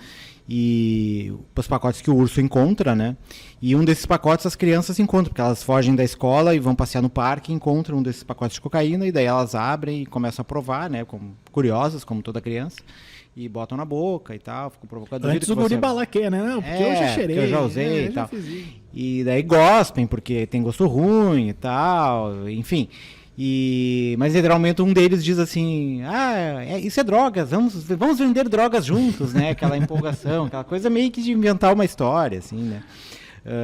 e os pacotes que o urso encontra, né? E um desses pacotes as crianças encontram, porque elas fogem da escola e vão passear no parque e encontram um desses pacotes de cocaína e daí elas abrem e começam a provar, né? Curiosas, como toda criança. E botam na boca e tal, ficam provocando. Antes o guri balaqueia, né? Não, porque eu já cheirei. Eu já usei e tal. E daí gospem, porque tem gosto ruim e tal, enfim. Mas literalmente um deles diz assim, isso é drogas, vamos vender drogas juntos, né? Aquela empolgação, aquela coisa meio que de inventar uma história, assim, né?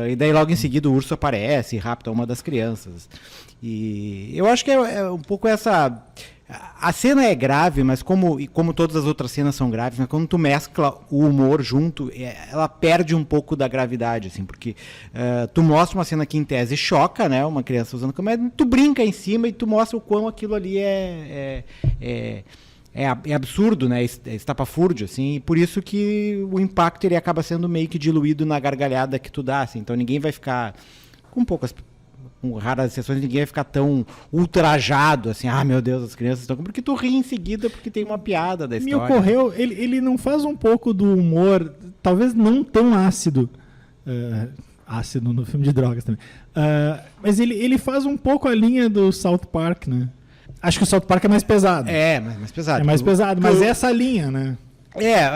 E daí logo em seguida o urso aparece e rapta uma das crianças. E eu acho que é um pouco essa... A cena é grave, mas como todas as outras cenas são graves, mas quando tu mescla o humor junto, ela perde um pouco da gravidade, assim, porque tu mostra uma cena que em tese choca, né, uma criança usando câmera, tu brinca em cima e tu mostra o quão aquilo ali é absurdo, né, é estapafúrdio, assim, e por isso que o impacto ele acaba sendo meio que diluído na gargalhada que tu dá, assim, então ninguém vai ficar com raras exceções, ninguém vai ficar tão ultrajado, assim, meu Deus, as crianças estão... Porque tu ri em seguida porque tem uma piada da história. Me ocorreu, ele não faz um pouco do humor, talvez não tão ácido, ácido no filme de drogas também, mas ele faz um pouco a linha do South Park, né? Acho que o South Park é mais pesado. Mais pesado. É mais pesado, mas essa linha, né?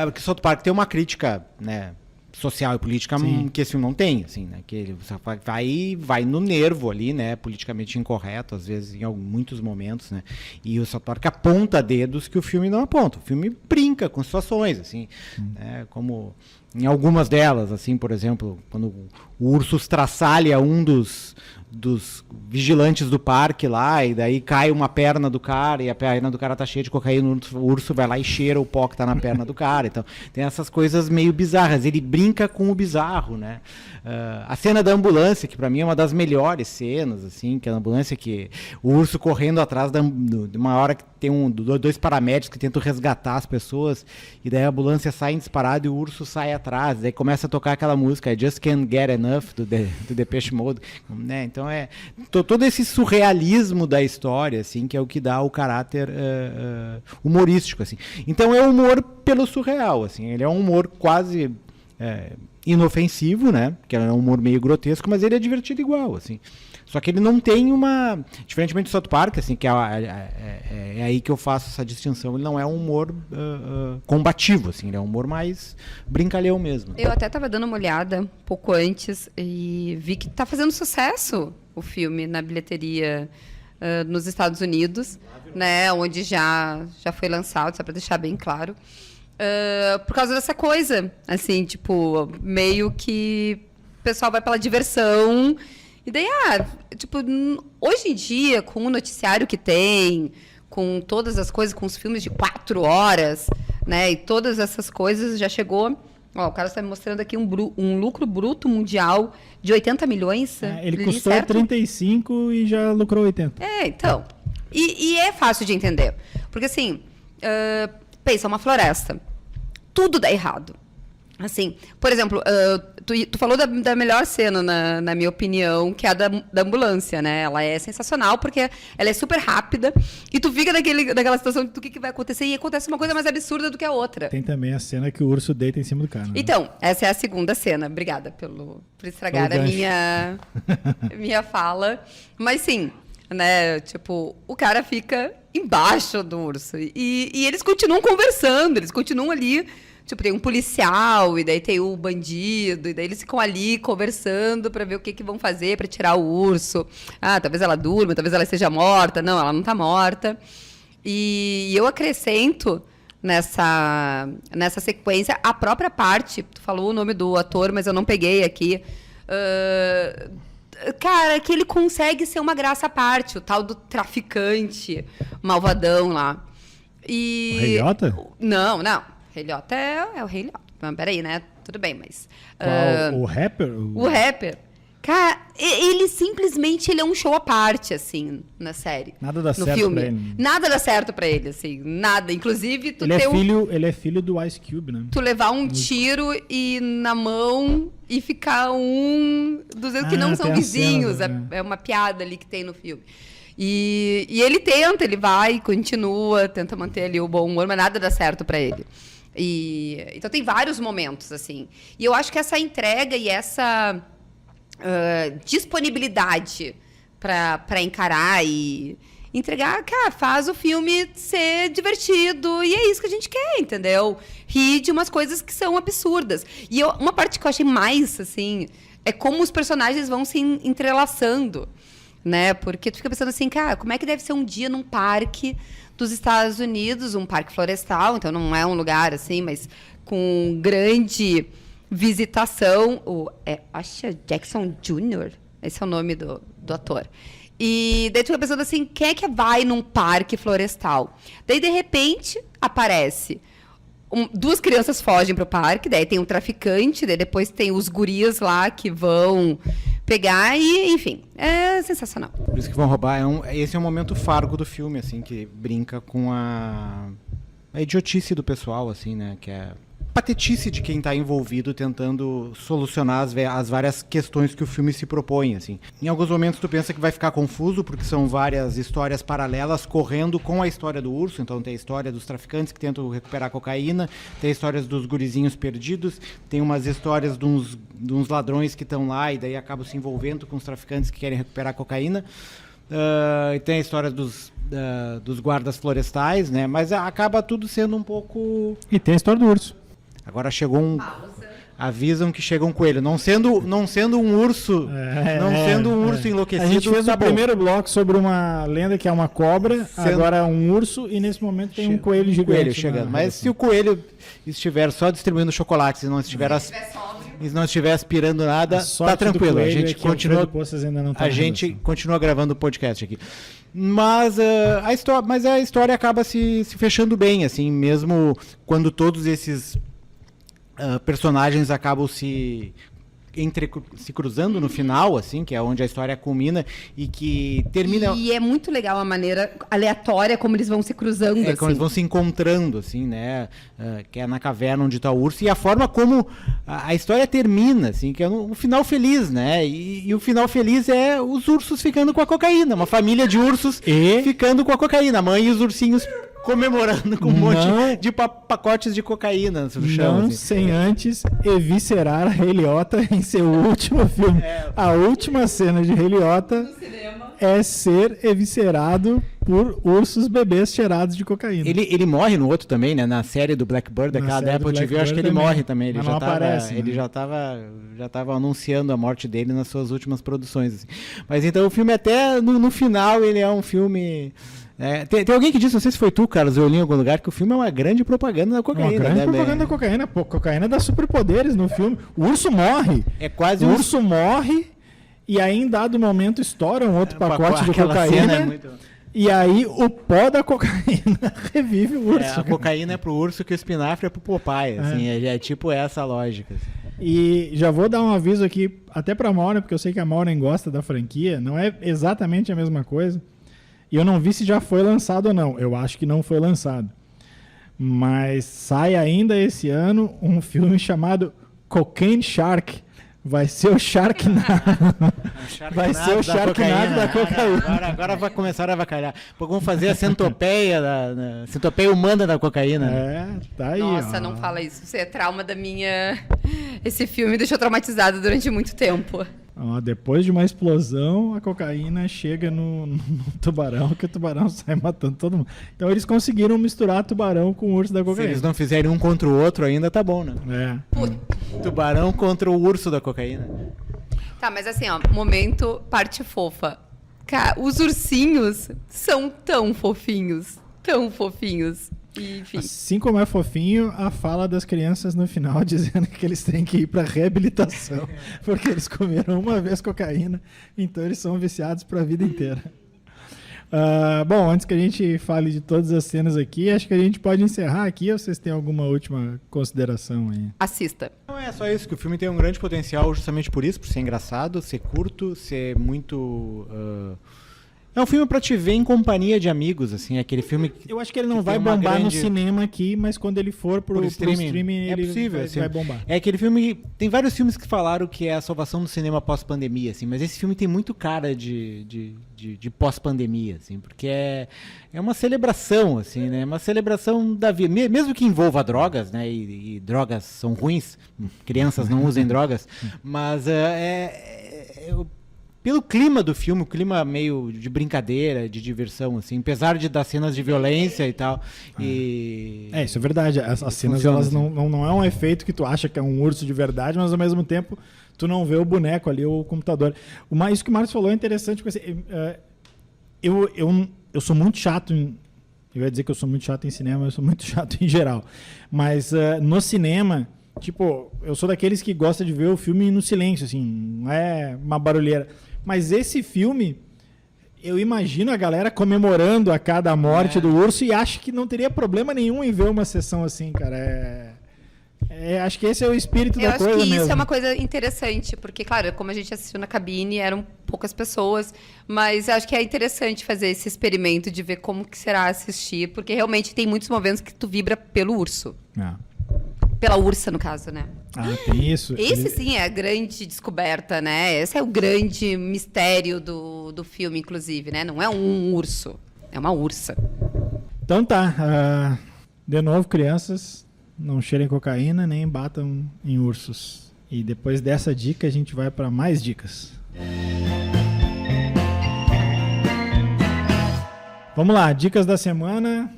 Porque o South Park tem uma crítica, né, social e política que esse filme não tem, assim, né? Que ele vai no nervo ali, né? Politicamente incorreto, às vezes, em muitos momentos, né? E o South Park aponta dedos que o filme não aponta. O filme brinca com situações, assim, né? Como em algumas delas, assim, por exemplo, quando o urso estraçalha um dos vigilantes do parque lá, e daí cai uma perna do cara, e a perna do cara tá cheia de cocaína, o urso vai lá e cheira o pó que tá na perna do cara. Então, tem essas coisas meio bizarras. Ele brinca com o bizarro, né? A cena da ambulância, que pra mim é uma das melhores cenas, assim, que é a ambulância que o urso correndo atrás de uma hora que tem dois paramédicos que tentam resgatar as pessoas, e daí a ambulância sai em disparado e o urso sai atrás, daí começa a tocar aquela música I Just Can't Get Enough do Depeche Mode, né? Então todo esse surrealismo da história, assim, que é o que dá o caráter humorístico, assim. Então é humor pelo surreal, assim. Ele é um humor quase inofensivo, né? Que é um humor meio grotesco, mas ele é divertido igual, assim. Só que ele não tem diferentemente do South Park, assim, que é aí que eu faço essa distinção, ele não é um humor combativo, assim, ele é um humor mais brincalhão mesmo. Eu até estava dando uma olhada um pouco antes e vi que está fazendo sucesso o filme na bilheteria nos Estados Unidos, né, onde já foi lançado, só para deixar bem claro, por causa dessa coisa, assim, tipo, meio que o pessoal vai pela diversão. E daí, tipo, hoje em dia, com o noticiário que tem, com todas as coisas, com os filmes de 4 horas, né, e todas essas coisas, já chegou... Ó, o cara está me mostrando aqui um lucro bruto mundial de 80 milhões. Ele custou 35 e já lucrou 80. Então. E é fácil de entender. Porque, assim, pensa, uma floresta. Tudo dá errado. Assim, por exemplo, tu falou da melhor cena, na minha opinião, que é a da ambulância, né? Ela é sensacional porque ela é super rápida e tu fica naquela situação do que vai acontecer e acontece uma coisa mais absurda do que a outra. Tem também a cena que o urso deita em cima do cara. Né? Então, essa é a segunda cena. Obrigada por estragar a minha fala. Mas sim, né? Tipo, o cara fica embaixo do urso e eles continuam conversando, eles continuam ali. Tipo, tem um policial, e daí tem o bandido, e daí eles ficam ali conversando para ver o que vão fazer para tirar o urso. Talvez ela durma, talvez ela esteja morta. Não, ela não está morta. E eu acrescento nessa sequência a própria parte. Tu falou o nome do ator, mas eu não peguei aqui. Cara, que ele consegue ser uma graça à parte, o tal do traficante malvadão lá. O Rei Liotta? Não. Rei Liotta é o Rei Liotta. Mas peraí, né? Tudo bem, mas... O rapper? O rapper. Cara, ele simplesmente é um show à parte, assim, na série. Nada dá certo filme. pra ele. Nada dá certo pra ele, assim. Nada. Inclusive, ele é filho do Ice Cube, né? Tu levar um tiro na mão e ficar dos que não são vizinhos. É uma piada ali que tem no filme. E ele ele vai, continua, tenta manter ali o bom humor, mas nada dá certo pra ele. Então tem vários momentos, assim. E eu acho que essa entrega e essa disponibilidade para encarar e entregar, cara, faz o filme ser divertido. E é isso que a gente quer, entendeu? Rir de umas coisas que são absurdas. E uma parte que eu achei mais, assim, é como os personagens vão se entrelaçando, né? Porque tu fica pensando assim, cara, como é que deve ser um dia num parque dos Estados Unidos, um parque florestal, então não é um lugar assim, mas com grande visitação. Acho que é Jackson Jr., esse é o nome do ator. E daí tu fica pensando assim, quem é que vai num parque florestal? Daí, de repente, aparece... duas crianças fogem pro parque, daí tem um traficante, daí depois tem os guris lá que vão pegar e, enfim, é sensacional. Por isso que vão roubar. Esse é um momento fargo do filme, assim, que brinca com a idiotice do pessoal, assim, né? Que é patetice de quem está envolvido tentando solucionar as várias questões que o filme se propõe, assim. Em alguns momentos tu pensa que vai ficar confuso, porque são várias histórias paralelas correndo com a história do urso. Então tem a história dos traficantes que tentam recuperar cocaína, tem histórias dos gurizinhos perdidos, tem umas histórias de uns ladrões que estão lá e daí acabam se envolvendo com os traficantes que querem recuperar cocaína. Tem a história dos guardas florestais, né? Mas acaba tudo sendo um pouco... E tem a história do urso. Agora chegou avisam que chega um coelho. Não sendo um urso. Sendo um urso enlouquecido. A gente fez o bom. primeiro bloco sobre uma lenda que é uma cobra, agora é um urso, e nesse momento tem um coelho gigante. Chegando. Mas se o coelho estiver só distribuindo chocolates e não estiver aspirando nada, tá tranquilo. A gente continua gravando o podcast aqui. Mas a história acaba se fechando bem, assim, mesmo quando todos esses personagens acabam se cruzando no final, assim, que é onde a história culmina e que termina... E é muito legal a maneira aleatória como eles vão se cruzando, assim. Como eles vão se encontrando, assim, né? Que é na caverna onde está o urso. E a forma como a história termina, assim, que é um final feliz, né? E o final feliz é os ursos ficando com a cocaína. Uma família de ursos ficando com a cocaína. A mãe e os ursinhos comemorando com um monte de pacotes de cocaína no chão. Não assim. sem antes eviscerar a Ray Liotta em seu último filme. A última cena de Ray Liotta é ser eviscerado por ursos bebês cheirados de cocaína. Ele morre no outro também, né? Na série do Blackbird, daquela da Apple TV, eu acho que ele morre também. Ele já aparece, ele já tava anunciando a morte dele nas suas últimas produções. Assim. Mas então o filme até no final ele é um filme... Tem alguém que disse, não sei se foi tu, Carlos, eu li em algum lugar, que o filme é uma grande propaganda da cocaína. Uma grande propaganda da cocaína. Pô, cocaína dá superpoderes no filme. O urso morre. O urso morre e aí em dado momento estoura um outro pacote de cocaína. E aí o pó da cocaína revive o urso. A cocaína é pro urso que o espinafre é pro Popeye. Assim, é tipo essa lógica. Assim. E já vou dar um aviso aqui, até pra Maureen, porque eu sei que a Maureen gosta da franquia. Não é exatamente a mesma coisa. E eu não vi se já foi lançado ou não. Eu acho que não foi lançado. Mas sai ainda esse ano um filme chamado Cocaine Shark. Vai ser o Sharknado. Vai ser o Sharknado da cocaína. Agora vai começar a avacalhar. Vamos fazer a centopeia humana da cocaína. Tá aí. Nossa, não fala isso. Isso é trauma da minha... Esse filme me deixou traumatizado durante muito tempo. Depois de uma explosão, a cocaína chega no tubarão, que o tubarão sai matando todo mundo. Então eles conseguiram misturar tubarão com o urso da cocaína. Se eles não fizerem um contra o outro ainda, tá bom, né? Tubarão contra o urso da cocaína. Tá, mas assim, momento parte fofa. Os ursinhos são tão fofinhos. Tão fofinhos. Enfim. Assim como é fofinho a fala das crianças no final dizendo que eles têm que ir para reabilitação porque eles comeram uma vez cocaína, então eles são viciados para a vida inteira. Bom, antes que a gente fale de todas as cenas aqui, acho que a gente pode encerrar aqui, ou vocês têm alguma última consideração aí? Assista. Não é só isso, que o filme tem um grande potencial justamente por isso, por ser engraçado, ser curto, ser muito... É um filme pra te ver em companhia de amigos, assim, aquele filme... Eu acho que ele não vai bombar no cinema aqui, mas quando ele for pro streaming ele possível, vai bombar. É aquele filme... Tem vários filmes que falaram que é a salvação do cinema pós-pandemia, assim, mas esse filme tem muito cara de pós-pandemia, assim, porque é uma celebração, assim, né? Uma celebração da vida. Mesmo que envolva drogas, né? E drogas são ruins, crianças não usem drogas, mas pelo clima do filme, o clima meio de brincadeira, de diversão, assim, apesar de dar cenas de violência e tal. Isso é verdade. As cenas, elas não é um efeito que tu acha que é um urso de verdade, mas ao mesmo tempo tu não vê o boneco ali, o computador. Isso que o Marcos falou é interessante, porque eu sou muito chato eu ia dizer que eu sou muito chato em cinema, eu sou muito chato em geral. Mas no cinema, tipo, eu sou daqueles que gosta de ver o filme no silêncio, assim, não é uma barulheira. Mas esse filme, eu imagino a galera comemorando a cada morte do urso e acho que não teria problema nenhum em ver uma sessão assim, cara. Acho que esse é o espírito da coisa mesmo. Eu acho que isso é uma coisa interessante, porque, claro, como a gente assistiu na cabine, eram poucas pessoas, mas acho que é interessante fazer esse experimento de ver como que será assistir, porque realmente tem muitos momentos que tu vibra pelo urso. Pela ursa, no caso, né? Tem isso. Esse sim é a grande descoberta, né? Esse é o grande mistério do filme, inclusive, né? Não é um urso, é uma ursa. Então tá. De novo, crianças, não cheirem cocaína nem batam em ursos. E depois dessa dica, a gente vai para mais dicas. Vamos lá, dicas da semana.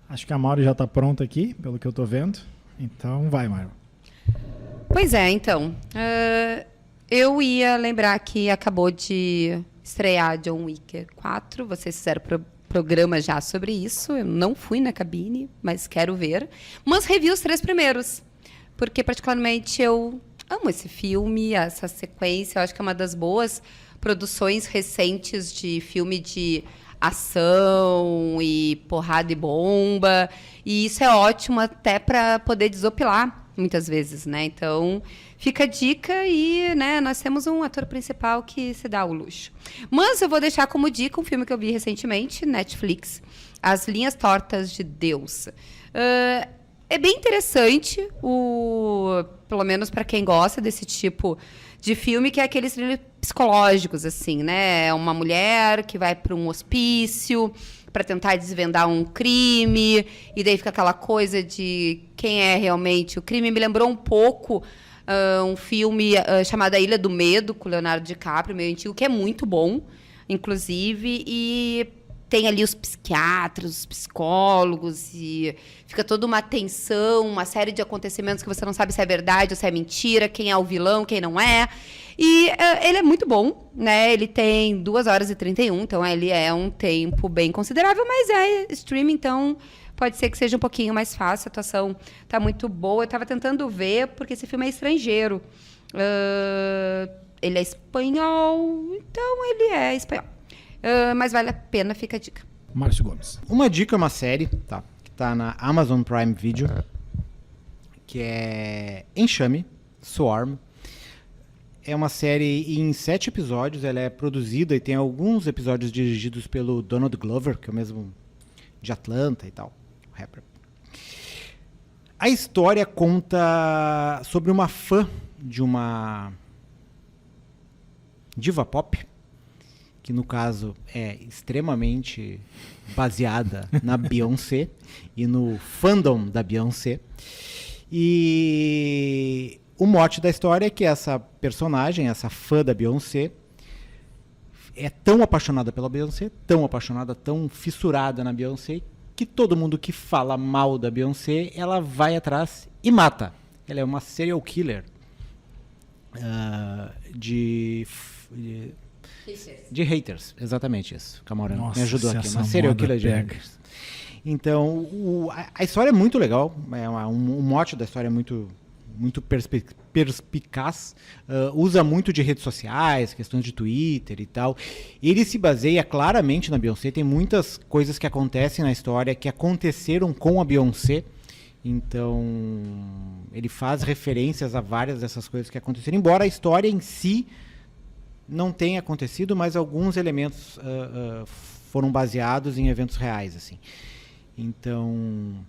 Acho que a Mauro já está pronta aqui, pelo que eu estou vendo. Então, vai, Mauro. Pois é, então. Eu ia lembrar que acabou de estrear John Wick 4. Vocês fizeram programa já sobre isso. Eu não fui na cabine, mas quero ver. Mas revi os 3 primeiros. Porque, particularmente, eu amo esse filme, essa sequência. Eu acho que é uma das boas produções recentes de filme de ação e porrada e bomba. E isso é ótimo até para poder desopilar, muitas vezes, né? Então, fica a dica e, né, nós temos um ator principal que se dá o luxo. Mas eu vou deixar como dica um filme que eu vi recentemente, Netflix, As Linhas Tortas de Deus. É bem interessante, pelo menos para quem gosta desse tipo de filme, que é aqueles thrillers psicológicos, assim, né? É uma mulher que vai para um hospício para tentar desvendar um crime, e daí fica aquela coisa de quem é realmente o crime. Me lembrou um pouco um filme chamado A Ilha do Medo, com Leonardo DiCaprio, meio antigo, que é muito bom, inclusive, e tem ali os psiquiatras, os psicólogos, e fica toda uma tensão, uma série de acontecimentos que você não sabe se é verdade ou se é mentira, quem é o vilão, quem não é. E ele é muito bom, né? Ele tem 2 horas e 31, então ele é um tempo bem considerável, mas é streaming, então pode ser que seja um pouquinho mais fácil. A atuação está muito boa. Eu estava tentando ver, porque esse filme é estrangeiro. Ele é espanhol, então ele é espanhol. Mas vale a pena, fica a dica. Márcio Gomes. Uma dica é uma série, tá? Que tá na Amazon Prime Video, que é Enxame, Swarm. É uma série em 7 episódios, ela é produzida e tem alguns episódios dirigidos pelo Donald Glover, que é o mesmo de Atlanta e tal, rapper. A história conta sobre uma fã de uma diva pop, que no caso é extremamente baseada na Beyoncé e no fandom da Beyoncé. E o mote da história é que essa personagem, essa fã da Beyoncé, é tão apaixonada pela Beyoncé, tão apaixonada, tão fissurada na Beyoncé, que todo mundo que fala mal da Beyoncé, ela vai atrás e mata. Ela é uma serial killer de haters, exatamente isso. Camarão Nossa, me ajudou aqui, essa uma serial moda killer de pega. haters. Então, a história é muito legal, o mote da história é muito perspicaz, usa muito de redes sociais, questões de Twitter e tal. Ele se baseia claramente na Beyoncé, tem muitas coisas que acontecem na história que aconteceram com a Beyoncé. Então, ele faz referências a várias dessas coisas que aconteceram, embora a história em si não tenha acontecido, mas alguns elementos foram baseados em eventos reais, assim. Então,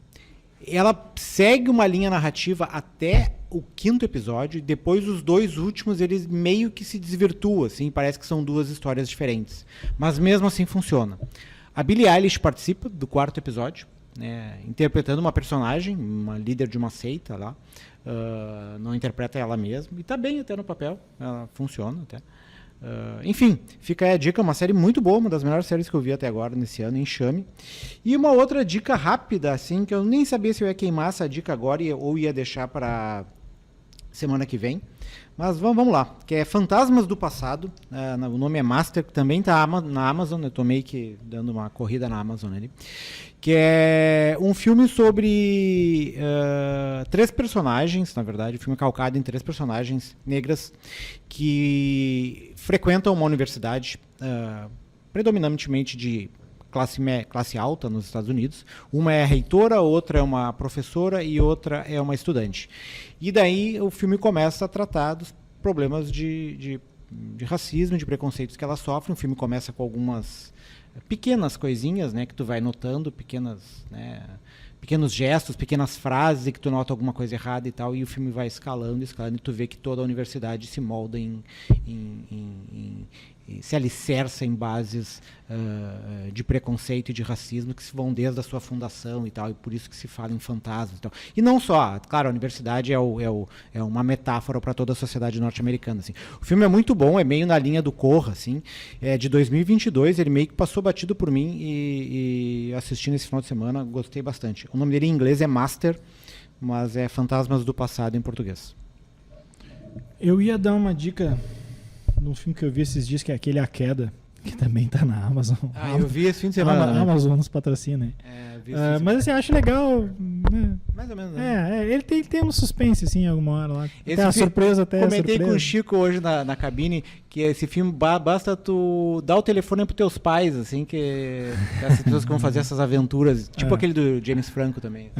ela segue uma linha narrativa até o 5º episódio, e depois os 2 últimos, eles meio que se desvirtuam, assim, parece que são 2 histórias diferentes. Mas mesmo assim funciona. A Billie Eilish participa do 4º episódio, né, interpretando uma personagem, uma líder de uma seita lá. Não interpreta ela mesma, e tá bem até no papel, ela funciona até. Enfim, fica aí a dica, uma série muito boa, uma das melhores séries que eu vi até agora nesse ano, Enxame. E uma outra dica rápida, assim, que eu nem sabia se eu ia queimar essa dica agora ou ia deixar para semana que vem. Mas vamos lá, que é Fantasmas do Passado, o nome é Master, que também está na Amazon, eu tô meio que dando uma corrida na Amazon ali, que é um filme sobre 3 personagens, na verdade, o filme é calcado em 3 personagens negras que frequentam uma universidade predominantemente de classe alta nos Estados Unidos. Uma é a reitora, outra é uma professora e outra é uma estudante. E daí o filme começa a tratar dos problemas de racismo, de preconceitos que elas sofrem. O filme começa com algumas pequenas coisinhas, né, que tu vai notando, pequenos gestos, pequenas frases, e que tu nota alguma coisa errada e tal, e o filme vai escalando, e tu vê que toda a universidade se molda se alicerça em bases de preconceito e de racismo que se vão desde a sua fundação e tal, e por isso que se fala em fantasmas e tal. E não só, claro, a universidade é uma metáfora para toda a sociedade norte-americana, assim. O filme é muito bom, é meio na linha do Corra, assim, é de 2022, ele meio que passou batido por mim e assisti nesse final de semana, gostei bastante. O nome dele em inglês é Master, mas é Fantasmas do Passado em português. Eu ia dar uma dica num filme que eu vi esses dias, que é aquele A Queda, que também tá na Amazon. Eu vi esse fim de semana. A Amazon nos patrocina. Mas assim, eu acho legal. Né? Mais ou menos, né? Ele tem um suspense, assim, alguma hora lá. Esse a surpresa até. Comentei com o Chico hoje na cabine que esse filme basta tu dar o telefone pros teus pais, assim, que essas pessoas que vão fazer essas aventuras. Tipo aquele do James Franco também.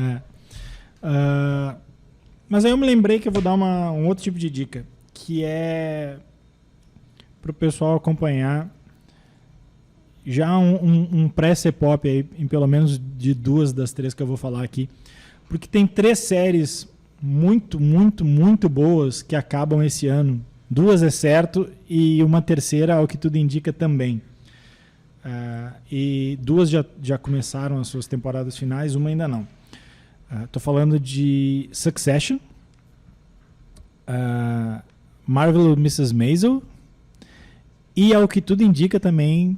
Mas aí eu me lembrei que eu vou dar um outro tipo de dica, que é pro pessoal acompanhar já um pré-C-pop aí, em pelo menos de 2 das 3 que eu vou falar aqui. Porque tem 3 séries muito, muito, muito boas que acabam esse ano. 2 é certo e uma terceira, ao que tudo indica, também. E 2 já começaram as suas temporadas finais, uma ainda não. Tô falando de Succession, Marvelous Mrs. Maisel e, ao que tudo indica, também,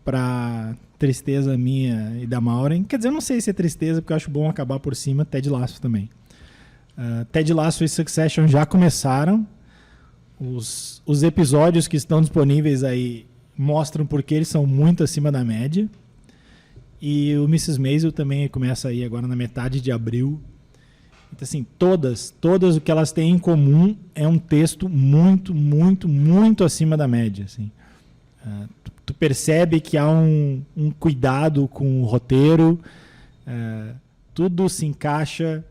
para tristeza minha e da Maureen, quer dizer, eu não sei se é tristeza, porque eu acho bom acabar por cima, Ted Lasso também. Ted Lasso e Succession já começaram. Os episódios que estão disponíveis aí mostram porque eles são muito acima da média. E o Mrs. Maisel também começa aí agora na metade de abril. Então, assim, todas o que elas têm em comum é um texto muito, muito, muito acima da média, assim. Tu percebe que há um cuidado com o roteiro, tudo se encaixa.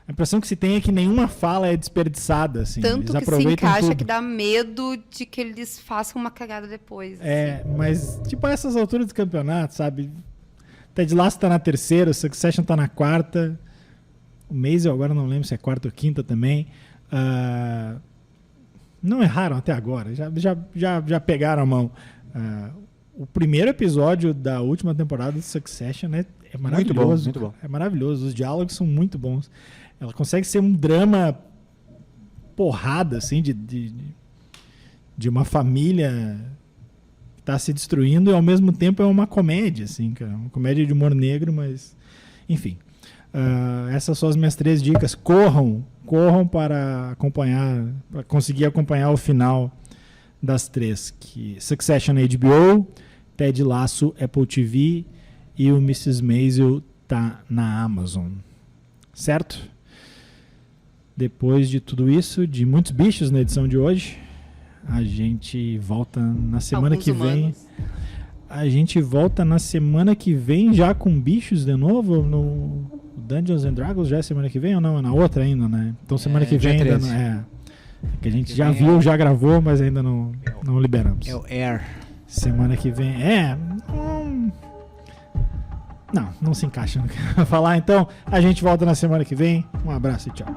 A impressão que se tem é que nenhuma fala é desperdiçada. Assim. Tanto eles que se encaixa tudo. Que dá medo de que eles façam uma cagada depois. Assim. Mas tipo a essas alturas do campeonato, sabe? Ted Lasso tá na 3ª, o Succession tá na 4ª, o Maisel agora não lembro se é 4ª ou 5ª também. Não erraram até agora, já pegaram a mão. O primeiro episódio da última temporada de Succession é maravilhoso. Muito bom. É maravilhoso, os diálogos são muito bons. Ela consegue ser um drama porrada, assim, de uma família que está se destruindo e, ao mesmo tempo, é uma comédia, assim, cara. Uma comédia de humor negro, mas... Enfim. Essas são as minhas 3 dicas. Corram para acompanhar, para conseguir acompanhar o final das 3. Que Succession HBO, Ted Lasso Apple TV e o Mrs. Maisel tá na Amazon. Certo? Depois de tudo isso, de muitos bichos na edição de hoje, a gente volta na semana que vem. A gente volta na semana que vem já com bichos de novo no Dungeons and Dragons. Já é semana que vem ou não? É na outra ainda, né? Então semana que vem ainda não, que a gente já viu, já gravou, mas ainda não liberamos. É o Air. Semana que vem. Não se encaixa no que eu vou falar. Então, a gente volta na semana que vem. Um abraço e tchau.